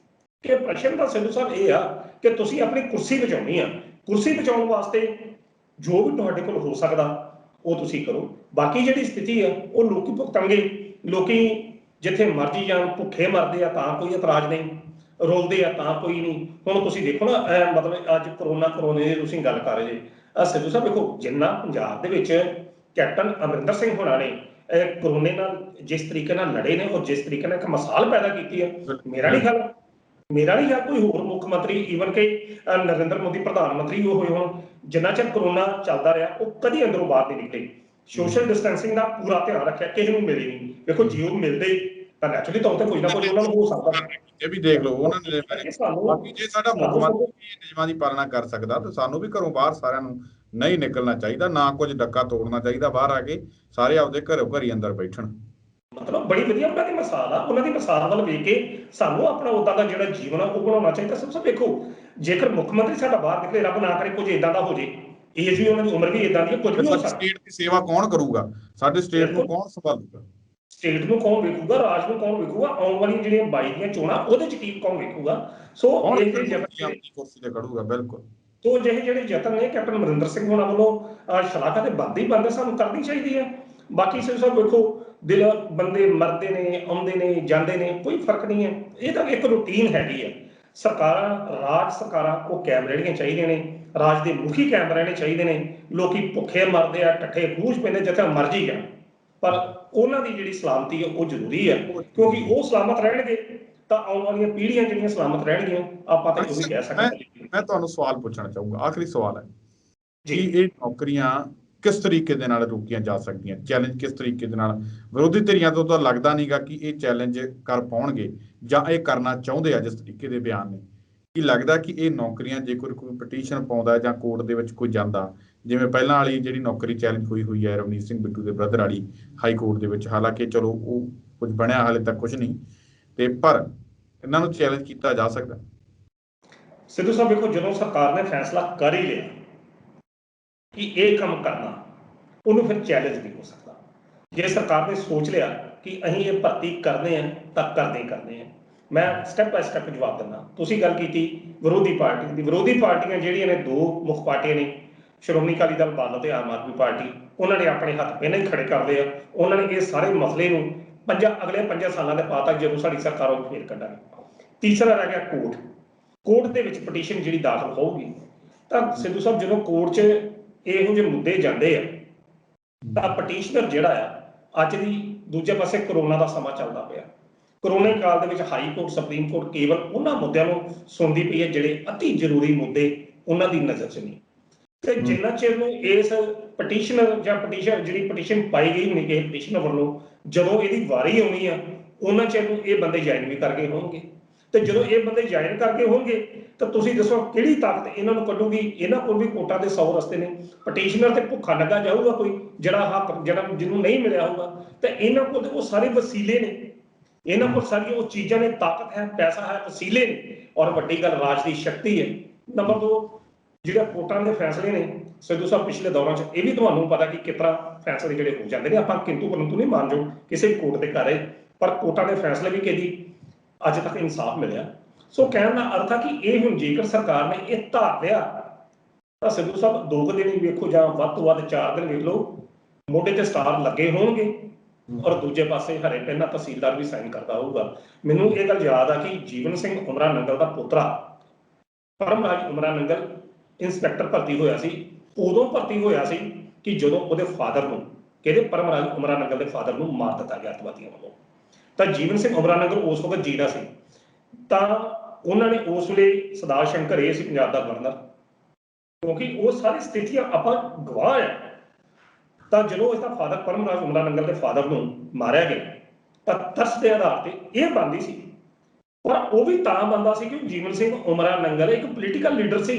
ਕਿ ਪ੍ਰਸ਼ਨ ਤਾਂ ਸਿੱਧੂ ਸਾਹਿਬ ਇਹ ਆ ਕਿ ਤੁਸੀਂ ਆਪਣੀ ਕੁਰਸੀ ਬਚਾਉਣੀ ਆ, ਕੁਰਸੀ ਬਚਾਉਣ ਵਾਸਤੇ ਜੋ ਵੀ ਤੁਹਾਡੇ ਕੋਲ ਹੋ ਸਕਦਾ ਉਹ ਤੁਸੀਂ ਕਰੋ। ਬਾਕੀ ਜਿਹੜੀ ਸਥਿਤੀ ਆ ਉਹ ਲੋਕੀ ਭੁਗਤਣਗੇ। ਲੋਕੀ ਜਿੱਥੇ ਮਰਜੀ ਜਾਣ, ਭੁੱਖੇ ਮਰਦੇ ਆ ਤਾਂ ਕੋਈ ਇਤਰਾਜ਼ ਨਹੀਂ, ਰੋਲਦੇ ਆ ਤਾਂ ਕੋਈ ਨਹੀਂ। ਹੁਣ ਤੁਸੀਂ ਦੇਖੋ ਨਾ, ਮਤਲਬ ਅੱਜ ਕਰੋਨੇ ਦੀ ਤੁਸੀਂ ਗੱਲ ਕਰ ਰਹੇ ਜੇ, ਸਿੱਧੂ ਸਾਹਿਬ ਦੇਖੋ, ਜਿੰਨਾ ਪੰਜਾਬ ਦੇ ਵਿੱਚ ਕੈਪਟਨ ਅਮਰਿੰਦਰ ਸਿੰਘ ਹੋਣਾ ਨੇ ਕਰੋਨੇ ਨਾਲ ਜਿਸ ਤਰੀਕੇ ਨਾਲ ਲੜੇ ਨੇ, ਔਰ ਜਿਸ ਤਰੀਕੇ ਨਾਲ ਇੱਕ ਮਿਸਾਲ ਪੈਦਾ ਕੀਤੀ ਹੈ, ਮੇਰਾ ਨਹੀਂ ਖਿਆਲ ਕੋਈ ਹੋਰ ਮੁੱਖ ਮੰਤਰੀ, ਈਵਨ ਕਿ ਨਰਿੰਦਰ ਮੋਦੀ ਪ੍ਰਧਾਨ ਮੰਤਰੀ ਉਹ ਹੋਏ ਹੋਣ, ਜਿੰਨਾ ਚਿਰ ਕਰੋਨਾ ਚੱਲਦਾ ਰਿਹਾ ਉਹ ਕਦੀ ਅੰਦਰੋਂ ਬਾਹਰ ਨਹੀਂ ਨਿਕਲੇ। ਸੋਸ਼ਲ ਡਿਸਟੈਂਸਿੰਗ ਦਾ ਪੂਰਾ ਧਿਆਨ ਰੱਖਿਆ, ਕਿਸੇ ਨੂੰ ਮਿਲੇ ਨਹੀਂ। ਦੇਖੋ ਜੇ ਉਹ ਮਿਲਦੇ ਤਾਂ ਨੈਚੁਰਲੀ ਤੌਰ ਤੇ ਕੁਝ ਨਾ ਕੁਝ ਉਹਨਾਂ ਨੂੰ ਹੋ ਸਕਦਾ। ਇਹ ਵੀ ਦੇਖ ਲਓ ਉਹਨਾਂ ਨੇ, ਬਾਕੀ ਜੇ ਸਾਡਾ ਮੁੱਖ ਮੰਤਰੀ ਨਿਯਮਾਂ ਦੀ ਪਾਲਣਾ ਕਰ ਸਕਦਾ ਤਾਂ ਸਾਨੂੰ ਵੀ ਘਰੋਂ ਬਾਹਰ ਸਾਰਿਆਂ ਨੂੰ ਨਹੀਂ ਨਿਕਲਣਾ ਚਾਹੀਦਾ, ਨਾ ਕੁਝ ਡੱਕਾ ਤੋੜਨਾ ਚਾਹੀਦਾ, ਬਾਹਰ ਆ ਕੇ ਸਾਰੇ ਆਪਦੇ ਘਰੋਂ ਘਰੀ ਅੰਦਰ ਬੈਠਣ। ਮਤਲਬ ਬੜੀ ਵਧੀਆ ਉਹਨਾਂ ਦੀ ਮਿਸਾਲ ਆ, ਉਹਨਾਂ ਦੀ ਮਿਸਾਲ ਵੱਲ ਵੇਖ ਕੇ ਸਾਨੂੰ ਆਪਣਾ ਉਦਾਂ ਦਾ ਜਿਹੜਾ ਜੀਵਨ ਆ ਉਹ ਬਣਾਉਣਾ ਚਾਹੀਦਾ। ਸਭ ਤੋਂ ਵੇਖੋ, ਜੇਕਰ ਮੁੱਖ ਮੰਤਰੀ ਸਾਡਾ ਬਾਹਰ ਨਿਕਲੇ, ਰੱਬ ਨਾ ਕਰੇ ਕੁਝ ਇਦਾਂ ਦਾ ਹੋ ਜੇ, ਏਜ ਵੀ ਉਹਨਾਂ ਦੀ ਉਮਰ ਵੀ ਇਦਾਂ ਦੀ, ਕੁਝ ਵੀ ਹੋ ਸਕਦਾ। ਸਟੇਟ ਦੀ ਸੇਵਾ ਕੌਣ ਕਰੂਗਾ? ਸਾਡੇ ਸਟੇਟ ਨੂੰ ਕੌਣ ਸੰਭਾਲੂਗਾ? ਸਟੇਟ ਨੂੰ ਕੌਣ ਵੇਖੂਗਾ? ਰਾਜ ਨੂੰ ਕੌਣ ਵੇਖੂਗਾ? ਆਉਣ ਵਾਲੀਆਂ ਜਿਹੜੀਆਂ 22 ਦੀਆਂ ਚੋਣਾਂ ਉਹਦੇ ਚ ਕੀ ਕੌਣ ਵੇਖੂਗਾ? ਸੋ ਇਹ ਕੁਰਸੀ ਤੇ ਖੜੂਗਾ। ਬਿਲਕੁਲ। ਤੋਂ ਜਿਹੜੇ ਯਤਨ ਨੇ ਕੈਪਟਨ ਅਮਰਿੰਦਰ ਸਿੰਘ ਹੋਣਾ ਵੱਲੋਂ ਸ਼ਲਾਘਾ ਤੇ ਬਣਦੀ ਬਣਦੇ ਸਾਨੂੰ ਕਰਨੀ ਚਾਹੀਦੀ ਹੈ। ਬਾਕੀ ਸਭ ਵੇਖੋ, ਦਿਲ ਬੰਦੇ ਮਰਦੇ ਨੇ, ਆਉਂਦੇ ਨੇ, ਜਾਂਦੇ ਨੇ, ਕੋਈ ਫਰਕ ਨਹੀਂ ਹੈ। ਇਹ ਤਾਂ ਇੱਕ ਰੂਟੀਨ ਹੈਗੀ ਹੈ। ਸਰਕਾਰਾਂ, ਰਾਜ ਸਰਕਾਰਾਂ ਉਹ ਕਾਇਮ ਰਹਿਣੀਆਂ ਚਾਹੀਦੀਆਂ ਨੇ, ਰਾਜ ਦੇ ਮੁਖੀ ਕਾਇਮ ਰਹਿਣੇ ਚਾਹੀਦੇ ਨੇ। ਲੋਕੀ ਭੁੱਖੇ ਮਰਦੇ ਆ, ਟੱਠੇ ਖੂਜ ਪੈਂਦੇ, ਜਿੱਥੇ ਮਰਜੀ ਜਾਣ, ਪਰ ਉਹਨਾਂ ਦੀ ਜਿਹੜੀ ਸਲਾਮਤੀ ਹੈ ਉਹ ਜ਼ਰੂਰੀ ਹੈ, ਕਿਉਂਕਿ ਉਹ ਸਲਾਮਤ ਰਹਿਣਗੇ ਤਾਂ ਆਉਣ ਵਾਲੀਆਂ ਪੀੜ੍ਹੀਆਂ ਜਿਹੜੀਆਂ ਸਲਾਮਤ ਰਹਿਣਗੀਆਂ। ਆਪਾਂ ਤਾਂ ਉਹ ਵੀ ਕਹਿ ਸਕਦੇ। ਮੈਂ ਤੁਹਾਨੂੰ ਸਵਾਲ ਪੁੱਛਣਾ ਚਾਹੂੰਗਾ, ਆਖਰੀ ਸਵਾਲ ਹੈ ਜੀ, ਇਹ ਨੌਕਰੀਆਂ ਕਿਸ ਤਰੀਕੇ ਦੇ ਨਾਲ ਰੋਕੀਆਂ ਜਾ ਸਕਦੀਆਂ? ਚੈਲੰਜ ਕਿਸ ਤਰੀਕੇ ਦੇ ਨਾਲ? ਵਿਰੋਧੀ ਧਿਰਾਂ ਤੋਂ ਤਾਂ ਲੱਗਦਾ ਨਹੀਂਗਾ ਕਿ ਇਹ ਚੈਲੰਜ ਕਰ ਪਾਉਣਗੇ ਜਾਂ ਇਹ ਕਰਨਾ ਚਾਹੁੰਦੇ ਆ ਜਿਸ ਤਰੀਕੇ ਦੇ ਬਿਆਨ ਨੇ। ਕੀ ਲੱਗਦਾ ਕਿ ਇਹ ਨੌਕਰੀਆਂ ਜੇ ਕੋਈ ਪਟੀਸ਼ਨ ਪਾਉਂਦਾ ਜਾਂ ਕੋਰਟ ਦੇ ਵਿੱਚ ਕੋਈ ਜਾਂਦਾ, ਜਿਵੇਂ ਪਹਿਲਾਂ ਵਾਲੀ ਜਿਹੜੀ ਨੌਕਰੀ ਚੈਲੰਜ ਹੋਈ ਹੈ ਰਵਨੀਤ ਸਿੰਘ ਬਿੱਟੂ ਦੇ ਬ੍ਰਦਰ ਵਾਲੀ ਹਾਈ ਕੋਰਟ ਦੇ ਵਿੱਚ, ਹਾਲਾਂਕਿ ਚਲੋ ਉਹ ਕੁਝ ਬਣਿਆ ਹਾਲੇ ਤੱਕ ਕੁਝ ਨਹੀਂ, ਤੇ ਪਰ ਇਹਨਾਂ ਨੂੰ ਚੈਲੰਜ ਕੀਤਾ ਜਾ ਸਕਦਾ? ਸਿੱਧੂ ਸਾਹਿਬ ਵੇਖੋ, ਜਦੋਂ ਸਰਕਾਰ ਨੇ ਫੈਸਲਾ ਕਰ ਹੀ ਲਿਆ ਕਿ ਇਹ ਕੰਮ ਕਰਨਾ, ਉਹਨੂੰ ਫਿਰ ਚੈਲੰਜ ਨਹੀਂ ਹੋ ਸਕਦਾ। ਜੇ ਸਰਕਾਰ ਨੇ ਸੋਚ ਲਿਆ ਕਿ ਅਸੀਂ ਇਹ ਭਰਤੀ ਕਰਨੇ ਆ ਤਾਂ ਕਰਦੇ ਆ। ਮੈਂ ਸਟੈਪ ਬਾਈ ਸਟੈਪ ਜਵਾਬ ਦਿੰਦਾ। ਤੁਸੀਂ ਗੱਲ ਕੀਤੀ ਵਿਰੋਧੀ ਪਾਰਟੀ ਦੀ। ਵਿਰੋਧੀ ਪਾਰਟੀਆਂ ਜਿਹੜੀਆਂ ਨੇ, ਦੋ ਮੁੱਖ ਪਾਰਟੀਆਂ ਨੇ, ਸ਼੍ਰੋਮਣੀ ਅਕਾਲੀ ਦਲ ਬਾਦਲ ਤੇ ਆਮ ਆਦਮੀ ਪਾਰਟੀ, ਉਹਨਾਂ ਨੇ ਆਪਣੇ ਹੱਥ ਪਹਿਲਾਂ ਹੀ ਖੜੇ ਕਰ ਲਏ ਆ। ਉਹਨਾਂ ਨੇ ਇਹ ਸਾਰੇ ਮਸਲੇ ਨੂੰ ਅਗਲੇ 5 ਸਾਲਾਂ ਦੇ ਬਾਅਦ ਤੱਕ ਜਦੋਂ ਸਾਡੀ ਸਰਕਾਰ ਉਹ ਫੇਰ ਕੱਢਾਂਗੇ। ਤੀਸਰਾ ਰਹਿ ਗਿਆ ਕੋਰਟ ਦੇ ਵਿੱਚ ਪਟੀਸ਼ਨ ਜਿਹੜੀ ਦਾਖਲ ਹੋਊਗੀ ਤਾਂ ਸਿੱਧੂ ਸਾਹਿਬ ਜਦੋਂ ਕੋਰਟ 'ਚ ਇਹੋ ਜਿਹੇ ਮੁੱਦੇ ਜਾਂਦੇ ਆ ਤਾਂ ਪਟੀਸ਼ਨਰ ਜਿਹੜਾ ਆ ਅੱਜ ਦੀ ਦੂਜੇ ਪਾਸੇ ਕਰੋਨਾ ਦਾ ਸਮਾਂ ਚੱਲਦਾ ਪਿਆ। ਕਰੋਨਾ ਕਾਲ ਦੇ ਵਿੱਚ ਹਾਈ ਕੋਰਟ ਸੁਪਰੀਮ ਕੋਰਟ ਕੇਵਲ ਉਹਨਾਂ ਮੁੱਦਿਆਂ ਨੂੰ ਸੁਣਦੀ ਪਈ ਹੈ ਜਿਹੜੇ ਅਤੀ ਜ਼ਰੂਰੀ ਮੁੱਦੇ ਉਹਨਾਂ ਦੀ ਨਜ਼ਰ 'ਚ ਨਹੀਂ। ਤੇ ਜਿੰਨਾ ਚਿਰ ਨੂੰ ਇਸ ਪਟੀਸ਼ਨਰ ਜਾਂ ਜਿਹੜੀ ਪਟੀਸ਼ਨ ਪਾਈ ਗਈ ਹੋਣੀ ਕਿਸੇ ਪਟੀਸ਼ਨਰ ਵੱਲੋਂ ਜਦੋਂ ਇਹਦੀ ਵਾਰੀ ਆਉਣੀ ਆ ਉਹਨਾਂ ਚਿਰ ਨੂੰ ਇਹ ਬੰਦੇ ਜੁਆਇਨ ਵੀ ਕਰਕੇ ਹੋਣਗੇ। ਤੇ ਜਦੋਂ ਇਹ ਬੰਦੇ ਜੁਆਇਨ ਕਰਕੇ ਹੋਣਗੇ ਤਾਂ ਤੁਸੀਂ ਦੱਸੋ ਕਿਹੜੀ ਤਾਕਤ ਇਹਨਾਂ ਨੂੰ ਕੱਢੂਗੀ। ਇਹਨਾਂ ਕੋਲ ਵੀ ਕੋਰਟਾਂ ਦੇ 100 ਰਸਤੇ ਨੇ। ਪਟੀਸ਼ਨਰ ਤੇ ਭੁੱਖਾ ਲੱਗਾ ਜਾਊਗਾ ਕੋਈ ਜਿਹੜਾ ਹੱਕ ਜਿਹਨੂੰ ਨਹੀਂ ਮਿਲਿਆ ਹੋਊਗਾ ਤੇ ਇਹਨਾਂ ਕੋਲ ਉਹ ਸਾਰੇ ਵਸੀਲੇ ਨੇ। ਇਹਨਾਂ ਕੋਲ ਸਾਰੀਆਂ ਉਹ ਚੀਜ਼ਾਂ ਨੇ, ਤਾਕਤ ਹੈ, ਪੈਸਾ ਹੈ, ਵਸੀਲੇ ਨੇ ਔਰ ਵੱਡੀ ਗੱਲ ਰਾਜ ਦੀ ਸ਼ਕਤੀ ਹੈ। ਨੰਬਰ 2 ਜਿਹੜੇ ਕੋਰਟਾਂ ਦੇ ਫੈਸਲੇ ਨੇ ਸਿੱਧੂ ਸਾਹਿਬ ਪਿਛਲੇ ਦੌਰਾਂ 'ਚ ਇਹ ਵੀ ਤੁਹਾਨੂੰ ਪਤਾ ਕਿ ਕਿਸ ਤਰ੍ਹਾਂ ਫੈਸਲੇ ਜਿਹੜੇ ਹੋ ਜਾਂਦੇ ਨੇ। ਆਪਾਂ ਕਿੰਤੂ ਪਰੰਤੂ ਨਹੀਂ ਮੰਨਦੇ ਕਿਸੇ ਵੀ ਕੋਰਟ ਦੇ ਘਰ ਪਰ ਕੋਰਟਾਂ ਦੇ ਫੈਸਲੇ ਵੀ ਕਿਹਦੀ ਅੱਜ ਤੱਕ ਇਨਸਾਫ ਮਿਲਿਆ। ਸੋ ਕਹਿਣ ਦਾ ਅਰਥ ਆ ਕਿ ਇਹ ਹੁਣ ਜੇਕਰ ਸਰਕਾਰ ਨੇ ਇਹ ਧਾਰ ਲਿਆ ਤਾਂ ਸਿੱਧੂ ਸਾਹਿਬ 2 ਦਿਨ ਹੀ ਵੇਖੋ ਜਾਂ ਵੱਧ ਤੋਂ ਵੱਧ 4 ਦਿਨ ਵੇਖ ਲਓ ਮੋਢੇ ਤੇ ਸਟਾਰ ਲੱਗੇ ਹੋਣਗੇ ਔਰ ਦੂਜੇ ਪਾਸੇ ਹਰੇ ਪੈਨ ਤਹਿਸੀਲਦਾਰ ਵੀ ਸਾਈਨ ਕਰਦਾ ਹੋਊਗਾ। ਮੈਨੂੰ ਇਹ ਗੱਲ ਯਾਦ ਆ ਕਿ ਜੀਵਨ ਸਿੰਘ ਉਮਰਾ ਨੰਗਲ ਦਾ ਪੁੱਤਰਾ ਪਰਮਰਾਜ ਉਮਰਾ ਨੰਗਲ ਇੰਸਪੈਕਟਰ ਭਰਤੀ ਹੋਇਆ ਸੀ। ਉਦੋਂ ਭਰਤੀ ਹੋਇਆ ਸੀ ਕਿ ਜਦੋਂ ਉਹਦੇ ਫਾਦਰ ਨੂੰ ਕਿਹਦੇ ਪਰਮਰਾਜ ਉਮਰਾ ਨੰਗਲ ਦੇ ਫਾਦਰ ਨੂੰ ਮਾਰ ਦਿੱਤਾ ਗਿਆ ਅੱਤਵਾਦੀਆਂ ਵੱਲੋਂ। ਤਾਂ ਜੀਵਨ ਸਿੰਘ ਉਮਰਾ ਨੰਗਲ ਉਸ ਵਕਤ ਜੀਦਾ ਸੀ। ਤਾਂ ਉਹਨਾਂ ਨੇ ਉਸ ਵੇਲੇ ਸਰਦਾਰ ਸ਼ੰਕਰ ਇਹ ਸੀ ਪੰਜਾਬ ਦਾ ਗਵਰਨਰ, ਕਿਉਂਕਿ ਉਹ ਸਾਰੀ ਸਥਿਤੀਆਂ ਆਪਾਂ ਗਵਾਹ ਆ। ਤਾਂ ਜਦੋਂ ਇਸਦਾ ਫਾਦਰ ਪਰਮਰਾਜ ਉਮਰਾ ਨੰਗਲ ਦੇ ਫਾਦਰ ਨੂੰ ਮਾਰਿਆ ਗਿਆ ਤਾਂ ਤਰਸ ਦੇ ਆਧਾਰ ਤੇ ਇਹ ਬਣਦੀ ਸੀ। ਪਰ ਉਹ ਵੀ ਤਾਂ ਬਣਦਾ ਸੀ ਕਿ ਜੀਵਨ ਸਿੰਘ ਉਮਰਾ ਨੰਗਲ ਇੱਕ ਪੋਲੀਟੀਕਲ ਲੀਡਰ ਸੀ।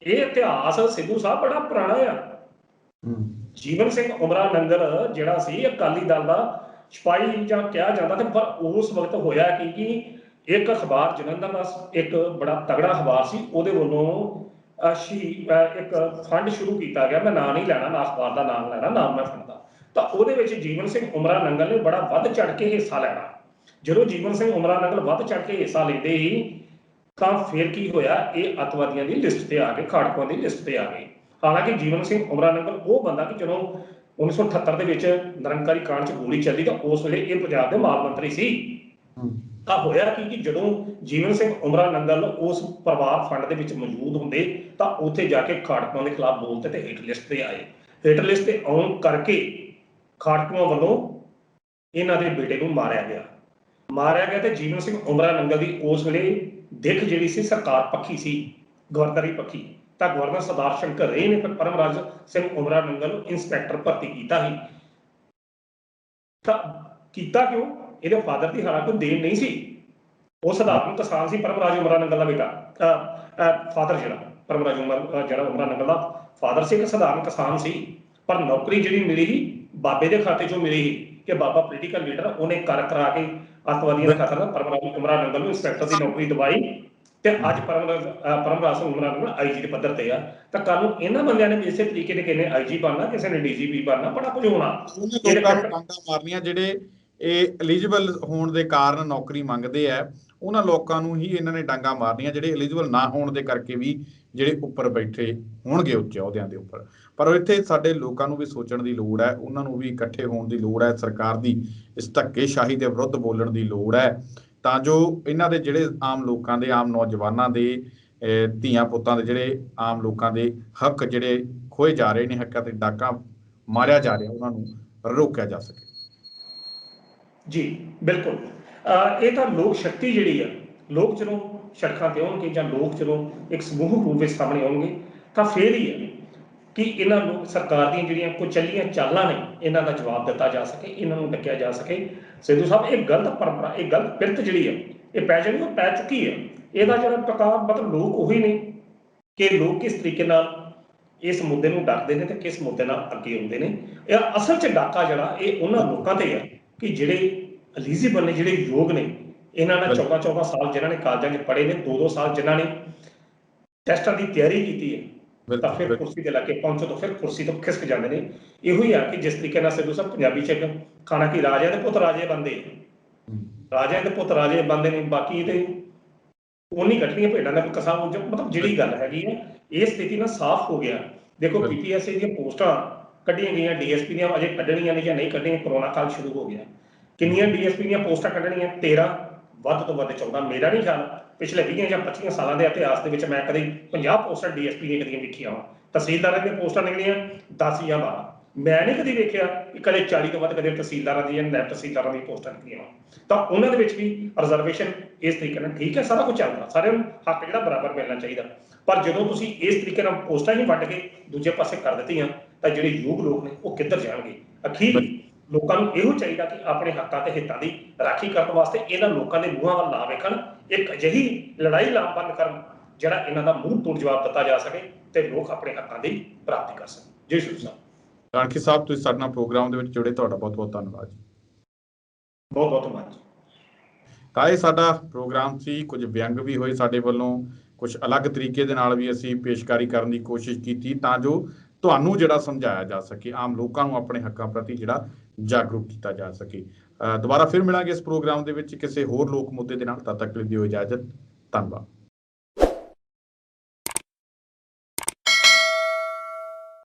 ਇਹ ਇਤਿਹਾਸ ਸਿੱਧੂ ਸਾਹਿਬ ਬੜਾ ਪੁਰਾਣਾ ਆ। ਜੀਵਨ ਸਿੰਘ ਉਮਰਾ ਨੰਗਲ ਜਿਹੜਾ ਸੀ ਅਕਾਲੀ ਦਲ ਦਾ ਸਿਪਾਹੀ ਜਾਂ ਕਿਹਾ ਜਾਂਦਾ ਤੇ ਪਰ ਉਸ ਵਕਤ ਹੋਇਆ ਕਿ ਇੱਕ ਅਖਬਾਰ ਜਲੰਧਰ ਦਾ ਇੱਕ ਬੜਾ ਤਗੜਾ ਅਖਬਾਰ ਸੀ, ਉਹਦੇ ਵੱਲੋਂ ਇੱਕ ਫੰਡ ਸ਼ੁਰੂ ਕੀਤਾ ਗਿਆ। ਮੈਂ ਨਾਂ ਨਹੀਂ ਲੈਣਾ, ਨਾ ਅਖਬਾਰ ਦਾ ਨਾਮ ਲੈਣਾ, ਨਾਮ ਮੈਂ ਫੰਡ ਦਾ। ਤਾਂ ਉਹਦੇ ਵਿੱਚ ਜੀਵਨ ਸਿੰਘ ਉਮਰਾ ਨੰਗਲ ਨੇ ਬੜਾ ਵੱਧ ਚੜ ਕੇ ਹਿੱਸਾ ਲੈਣਾ। ਜਦੋਂ ਜੀਵਨ ਸਿੰਘ ਉਮਰਾ ਨੰਗਲ ਵੱਧ ਚੜ ਕੇ ਹਿੱਸਾ ਲੈਂਦੇ ਹੀ ਤਾਂ ਫਿਰ ਕੀ ਹੋਇਆ, ਇਹ ਅੱਤਵਾਦੀਆਂ ਦੀ ਲਿਸਟ ਤੇ ਆ ਗਏ, ਖਾੜਕੂਆਂ ਦੀ ਲਿਸਟ ਤੇ ਆ ਗਏ। ਹਾਲਾਂਕਿ ਜੀਵਨ ਸਿੰਘ ਉਮਰਾ ਨੰਗਲ ਉਹ ਬੰਦਾ ਕਿ ਜਦੋਂ 1978 ਦੇ ਵਿੱਚ ਨਿਰੰਕਾਰੀ ਕਾਂਡ 'ਚ ਗੋਲੀ ਚੱਲੀ ਤਾਂ ਉਸ ਵੇਲੇ ਇਹ ਪੰਜਾਬ ਦੇ ਮਾਲ ਮੰਤਰੀ ਸੀ। ਤਾਂ ਹੋਇਆ ਕਿ ਜਦੋਂ ਜੀਵਨ ਸਿੰਘ ਉਮਰਾ ਨੰਗਲ ਉਸ ਪਰਿਵਾਰ ਫੰਡ ਦੇ ਵਿੱਚ ਮੌਜੂਦ ਹੁੰਦੇ ਤਾਂ ਉੱਥੇ ਜਾ ਕੇ ਖਾੜਕੂਆਂ ਦੇ ਖਿਲਾਫ ਬੋਲਦੇ ਤੇ ਹਿੱਟ ਲਿਸਟ ਤੇ ਆਏ। ਹਿੱਟ ਲਿਸਟ ਤੇ ਆਉਣ ਕਰਕੇ ਖਾੜਕੂਆਂ ਵੱਲੋਂ ਇਹਨਾਂ ਦੇ ਬੇਟੇ ਨੂੰ ਮਾਰਿਆ ਗਿਆ ਤੇ ਜੀਵਨ ਸਿੰਘ ਉਮਰਾ ਨੰਗਲ ਦੀ ਉਸ ਵੇਲੇ ਦਿੱਖ ਜਿਹੜੀ ਸੀ ਸਰਕਾਰ ਪੱਖੀ ਸੀ, ਗਵਰਨਰੀ ਪੱਖੀ। ਤਾਂ ਗਵਰਨਰ ਸਰਦਾਰ ਸ਼ੰਕਰ ਰੇ ਨੇ ਪਰਮਰਾਜ ਸਿੰਘ ਉਮਰਾ ਨੰਗਲ ਨੂੰ ਇੰਸਪੈਕਟਰ ਭਰਤੀ ਕੀਤਾ ਸੀ। ਤਾਂ ਕੀਤਾ ਕਿਉਂ? ਇਹਦੇ ਫਾਦਰ ਦੀ ਹਾਲਾਤ ਕੋਈ ਦੇਣ ਨਹੀਂ ਸੀ। ਉਹ ਸਧਾਰਨ ਕਿਸਾਨ ਸੀ ਪਰਮਰਾਜ ਉਮਰਾ ਨੰਗਲ ਦਾ ਬੇਟਾ। ਫਾਦਰ ਜਿਹੜਾ ਪਰਮਰਾਜ ਉਮਰਾ ਨੰਗਲ ਦਾ ਫਾਦਰ ਸੀ ਇੱਕ ਸਧਾਰਨ ਕਿਸਾਨ ਸੀ। ਪਰ ਨੌਕਰੀ ਜਿਹੜੀ ਮਿਲੀ ਸੀ ਬਾਬੇ ਦੇ ਖਾਤੇ 'ਚੋਂ ਮਿਲੀ ਸੀ ਕਿ ਬਾਬਾ ਪੋਲੀਟੀਕਲ ਲੀਡਰ ਉਹਨੇ ਕਰਾ ਕੇ ਅੱਤਵਾਦੀਆਂ ਦੇ ਖਾਤਰ ਪਰਮਰਾਜ ਉਮਰਾ ਨੰਗਲ ਨੂੰ ਇੰਸਪੈਕਟਰ ਦੀ ਨੌਕਰੀ ਦਵਾਈ ਤੇ ਅੱਜ ਪਰਮਰਾਜ ਸਿੰਘ ਉਮਰਾ ਨੰਗਲ ਆਈਜੀ ਦੇ ਪੱਧਰ ਤੇ ਆ। ਤਾਂ ਕੱਲ ਨੂੰ ਇਹਨਾਂ ਬੰਦਿਆਂ ਨੇ ਵੀ ਇਸੇ ਤਰੀਕੇ ਦੇ ਕਿਸੇ ਨੇ ਆਈਜੀ ਬਣਨਾ, ਕਿਸੇ ਨੇ ਡੀਜੀਪੀ ਬਣਨਾ, ਬੜਾ ਕੁਝ ਹੋਣਾ। ਮਾਰਨੀਆਂ ਜਿਹੜੇ ਇਹ ਐਲੀਜੀਬਲ ਹੋਣ ਦੇ ਕਾਰਨ ਨੌਕਰੀ ਮੰਗਦੇ ਆ ਉਹਨਾਂ ਲੋਕਾਂ ਨੂੰ ਹੀ ਇਹਨਾਂ ਨੇ ਡਾਂਗਾ ਮਾਰਨੀਆਂ ਜਿਹੜੇ ਐਲੀਜੀਬਲ ਨਾ ਹੋਣ ਦੇ ਕਰਕੇ ਵੀ ਜਿਹੜੇ ਉੱਪਰ ਬੈਠੇ ਹੋਣਗੇ ਉੱਚੇ ਅਹੁਦਿਆਂ ਦੇ ਉੱਪਰ। ਪਰ ਇੱਥੇ ਸਾਡੇ ਲੋਕਾਂ ਨੂੰ ਵੀ ਸੋਚਣ ਦੀ ਲੋੜ ਹੈ, ਉਹਨਾਂ ਨੂੰ ਵੀ ਇਕੱਠੇ ਹੋਣ ਦੀ ਲੋੜ ਹੈ, ਸਰਕਾਰ ਦੀ ਇਸ ਧੱਕੇਸ਼ਾਹੀ ਦੇ ਵਿਰੁੱਧ ਬੋਲਣ ਦੀ ਲੋੜ ਹੈ ਤਾਂ ਜੋ ਇਹਨਾਂ ਦੇ ਜਿਹੜੇ ਆਮ ਲੋਕਾਂ ਦੇ, ਆਮ ਨੌਜਵਾਨਾਂ ਦੇ, ਧੀਆਂ ਪੁੱਤਾਂ ਦੇ, ਜਿਹੜੇ ਆਮ ਲੋਕਾਂ ਦੇ ਹੱਕ ਜਿਹੜੇ ਖੋਏ ਜਾ ਰਹੇ ਨੇ, ਹੱਕਾਂ ਤੇ ਡਾਕਾ ਮਾਰਿਆ ਜਾ ਰਿਹਾ, ਉਹਨਾਂ ਨੂੰ ਰੋਕਿਆ ਜਾ ਸਕੇ। ਜੀ ਬਿਲਕੁਲ, ਇਹ ਤਾਂ ਲੋਕ ਸ਼ਕਤੀ ਜਿਹੜੀ ਆ, ਲੋਕ ਜਦੋਂ ਸੜਕਾਂ ਤੇ ਆਉਣਗੇ ਜਾਂ ਲੋਕ ਜਦੋਂ ਇੱਕ ਸਮੂਹਕ ਰੂਪ ਵਿੱਚ ਸਾਹਮਣੇ ਆਉਣਗੇ ਤਾਂ ਫੇਰ ਹੀ ਹੈ ਕਿ ਇਹਨਾਂ ਨੂੰ ਸਰਕਾਰ ਦੀਆਂ ਜਿਹੜੀਆਂ ਕੋਈ ਚੱਲੀਆਂ ਚਾਲਾਂ ਨੇ ਇਹਨਾਂ ਦਾ ਜਵਾਬ ਦਿੱਤਾ ਜਾ ਸਕੇ, ਇਹਨਾਂ ਨੂੰ ਡੱਕਿਆ ਜਾ ਸਕੇ। ਸਿੱਧੂ ਸਾਹਿਬ ਇਹ ਗਲਤ ਪਰੰਪਰਾ, ਇਹ ਗਲਤ ਪਿਰਤ ਜਿਹੜੀ ਹੈ ਇਹ ਪੈ ਜਾਣੀ, ਉਹ ਪੈ ਚੁੱਕੀ ਹੈ। ਇਹਦਾ ਜਿਹੜਾ ਟਿਕਾਅ ਮਤਲਬ ਲੋਕ ਉਹੀ ਨੇ ਕਿ ਲੋਕ ਕਿਸ ਤਰੀਕੇ ਨਾਲ ਇਸ ਮੁੱਦੇ ਨੂੰ ਡੱਕਦੇ ਨੇ ਤੇ ਕਿਸ ਮੁੱਦੇ ਨਾਲ ਅੱਗੇ ਆਉਂਦੇ ਨੇ। ਇਹ ਅਸਲ 'ਚ ਡਾਕਾ ਜਿਹੜਾ ਇਹ ਉਹਨਾਂ ਲੋਕਾਂ ਤੇ ਹੈ ਕਿ ਜਿਹੜੇ ਐਲੀਜੀਬਲ ਨੇ, ਜਿਹੜੇ ਯੋਗ ਨੇ। ਇਹਨਾਂ ਨੇ 14 ਸਾਲ ਜਿਨ੍ਹਾਂ ਨੇ ਕਾਲਜਾਂ 'ਚ ਪੜ੍ਹੇ ਨੇ, 2 ਸਾਲ ਜਿਨ੍ਹਾਂ ਨੇ ਟੈਸਟਾਂ ਦੀ ਤਿਆਰੀ ਕੀਤੀ ਹੈ ਤਾਂ ਫਿਰ ਕੁਰਸੀ ਤੇ ਲਾ ਕੇ ਪਹੁੰਚੋ ਤਾਂ ਫਿਰ ਕੁਰਸੀ ਤੋਂ ਖਿਸਕ ਜਾਂਦੇ ਨੇ। ਇਹੋ ਹੀ ਆ ਕਿ ਜਿਸ ਤਰੀਕੇ ਨਾਲ ਸਿੱਧੂ ਸਾਹਿਬ ਪੰਜਾਬੀ 'ਚ ਖਾਣਾ ਕਿ ਰਾਜਿਆਂ ਦੇ ਪੁੱਤ ਰਾਜੇ ਬਣਦੇ, ਰਾਜਿਆਂ ਦੇ ਪੁੱਤ ਰਾਜੇ ਬਣਦੇ ਨੇ, ਬਾਕੀ ਤੇ ਉਨੀ ਕੱਟਣੀਆਂ ਭੇਡਾਂ ਦਾ ਕਸਾ। ਮਤਲਬ ਜਿਹੜੀ ਗੱਲ ਹੈਗੀ ਹੈ ਇਹ ਸਥਿਤੀ ਨਾਲ ਸਾਫ਼ ਹੋ ਗਿਆ। ਦੇਖੋ ਪੀਪੀਐਸਸੀ ਦੀਆਂ ਪੋਸਟਾਂ ਕੱਢੀਆਂ ਗਈਆਂ, ਡੀਐਸਪੀ ਦੀਆਂ ਅਜੇ ਕੱਢਣੀਆਂ ਨੇ ਜਾਂ ਨਹੀਂ ਕੱਢਣੀਆਂ, ਕਰੋਨਾ ਕਾਲ ਸ਼ੁਰੂ ਹੋ ਗਿਆ। ਕਿੰਨੀਆਂ ਡੀਐਸਪੀ ਦੀਆਂ ਪੋਸਟਾਂ ਕੱਢਣੀਆਂ? 13, ਵੱਧ ਤੋਂ ਵੱਧ 14। ਮੇਰਾ ਨਹੀਂ ਖਿਆਲ ਪਿਛਲੇ 20 ਜਾਂ 25 ਸਾਲਾਂ ਦੇ ਇਤਿਹਾਸ ਦੇ ਵਿੱਚ ਮੈਂ ਕਦੇ 50 ਪੋਸਟਾਂ ਡੀਐਸਪੀ ਦੀਆਂ ਕਦੀਆਂ ਵੇਖੀਆਂ ਵਾ। ਤਹਿਸੀਲਦਾਰਾਂ ਦੀਆਂ ਪੋਸਟਾਂ ਨਿਕਲੀਆਂ 10 ਜਾਂ 12। ਮੈਂ ਨਹੀਂ ਕਦੀ ਵੇਖਿਆ ਕਿ ਕਦੇ 40 ਤੋਂ ਵੱਧ ਕਦੇ ਤਹਿਸੀਲਦਾਰਾਂ ਦੀਆਂ ਨਾਇਬ ਤਹਿਸੀਲਦਾਰਾਂ ਦੀਆਂ ਪੋਸਟਾਂ ਨਿਕਲੀਆਂ ਵਾ। ਤਾਂ ਉਹਨਾਂ ਦੇ ਵਿੱਚ ਵੀ ਰਿਜ਼ਰਵੇਸ਼ਨ ਇਸ ਤਰੀਕੇ ਨਾਲ ਠੀਕ ਹੈ, ਸਾਰਾ ਕੁਝ ਚੱਲਦਾ, ਸਾਰਿਆਂ ਨੂੰ ਹੱਕ ਜਿਹੜਾ ਬਰਾਬਰ ਮਿਲਣਾ ਚਾਹੀਦਾ। ਪਰ ਜਦੋਂ ਤੁਸੀਂ ਇਸ ਤਰੀਕੇ ਨਾਲ ਪੋਸਟਾਂ ਹੀ ਵੱਢ ਕੇ ਦੂਜੇ ਪਾਸੇ ਕਰ ਦਿੱਤੀਆਂ ਤਾਂ ਜਿਹੜੇ ਯੋਗ ਲੋਕ ਨੇ ਉਹ ਕਿੱਧਰ ਜਾਣਗੇ? ਅਖੀਰ ਲੋਕਾਂ ਨੂੰ ਇਹੋ ਚਾਹੀਦਾ ਕਿ ਆਪਣੇ ਹੱਕਾਂ ਤੇ ਹਿੱਤਾਂ ਦੀ ਰਾਖੀ ਕਰਨ ਵਾਸਤੇ ਇਹਨਾਂ ਲੋਕਾਂ ਦੇ ਮੂੰਹਾਂ ਵੱਲ ਨਾ ਵੇਖਣ, ਇੱਕ ਅਜਿਹੀ ਲੜਾਈ ਲਾਮਬੰਦ ਕਰਨ ਜਿਹੜਾ ਇਹਨਾਂ ਦਾ ਮੂੰਹ ਤੋੜ ਜਵਾਬ ਦਿੱਤਾ ਜਾ ਸਕੇ ਤੇ ਲੋਕ ਆਪਣੇ ਹੱਕਾਂ ਦੀ ਪ੍ਰਾਪਤੀ ਕਰ ਸਕਣ। ਜੈ ਸ਼੍ਰੀ ਸਾਹਿਬ। ਰਾਣਕੀ ਸਾਹਿਬ, ਤੁਸੀਂ ਸਾਡੇ ਨਾਲ ਪ੍ਰੋਗਰਾਮ ਦੇ ਵਿੱਚ ਜੁੜੇ, ਤੁਹਾਡਾ ਬਹੁਤ ਬਹੁਤ ਧੰਨਵਾਦ ਜੀ। ਬਹੁਤ ਬਹੁਤ ਧੰਨਵਾਦ ਜੀ। ਤਾਂ ਇਹ ਸਾਡਾ ਪ੍ਰੋਗਰਾਮ ਸੀ, ਕੁਝ ਵਿਅੰਗ ਵੀ ਹੋਏ ਸਾਡੇ ਵੱਲੋਂ, ਕੁਝ ਅਲੱਗ ਤਰੀਕੇ ਦੇ ਨਾਲ ਵੀ ਅਸੀਂ ਪੇਸ਼ਕਾਰੀ ਕਰਨ ਦੀ ਕੋਸ਼ਿਸ਼ ਕੀਤੀ ਤਾਂ ਜੋ ਤੁਹਾਨੂੰ ਜਿਹੜਾ ਸਮਝਾਇਆ ਜਾ ਸਕੇ, ਆਮ ਲੋਕਾਂ ਨੂੰ ਆਪਣੇ ਹੱਕਾਂ ਪ੍ਰਤੀ ਜਿਹੜਾ ਜਾਗਰੂਕ ਕੀਤਾ ਜਾ ਸਕੇ। ਦੁਬਾਰਾ ਫਿਰ ਮਿਲਾਂਗੇ ਇਸ ਪ੍ਰੋਗਰਾਮ ਦੇ ਵਿੱਚ ਕਿਸੇ ਹੋਰ ਲੋਕ ਮੁੱਦੇ ਦੇ ਨਾਲ। ਤਦ ਤੱਕ ਲਈ ਦਿਓ ਇਜਾਜ਼ਤ। ਧੰਨਵਾਦ।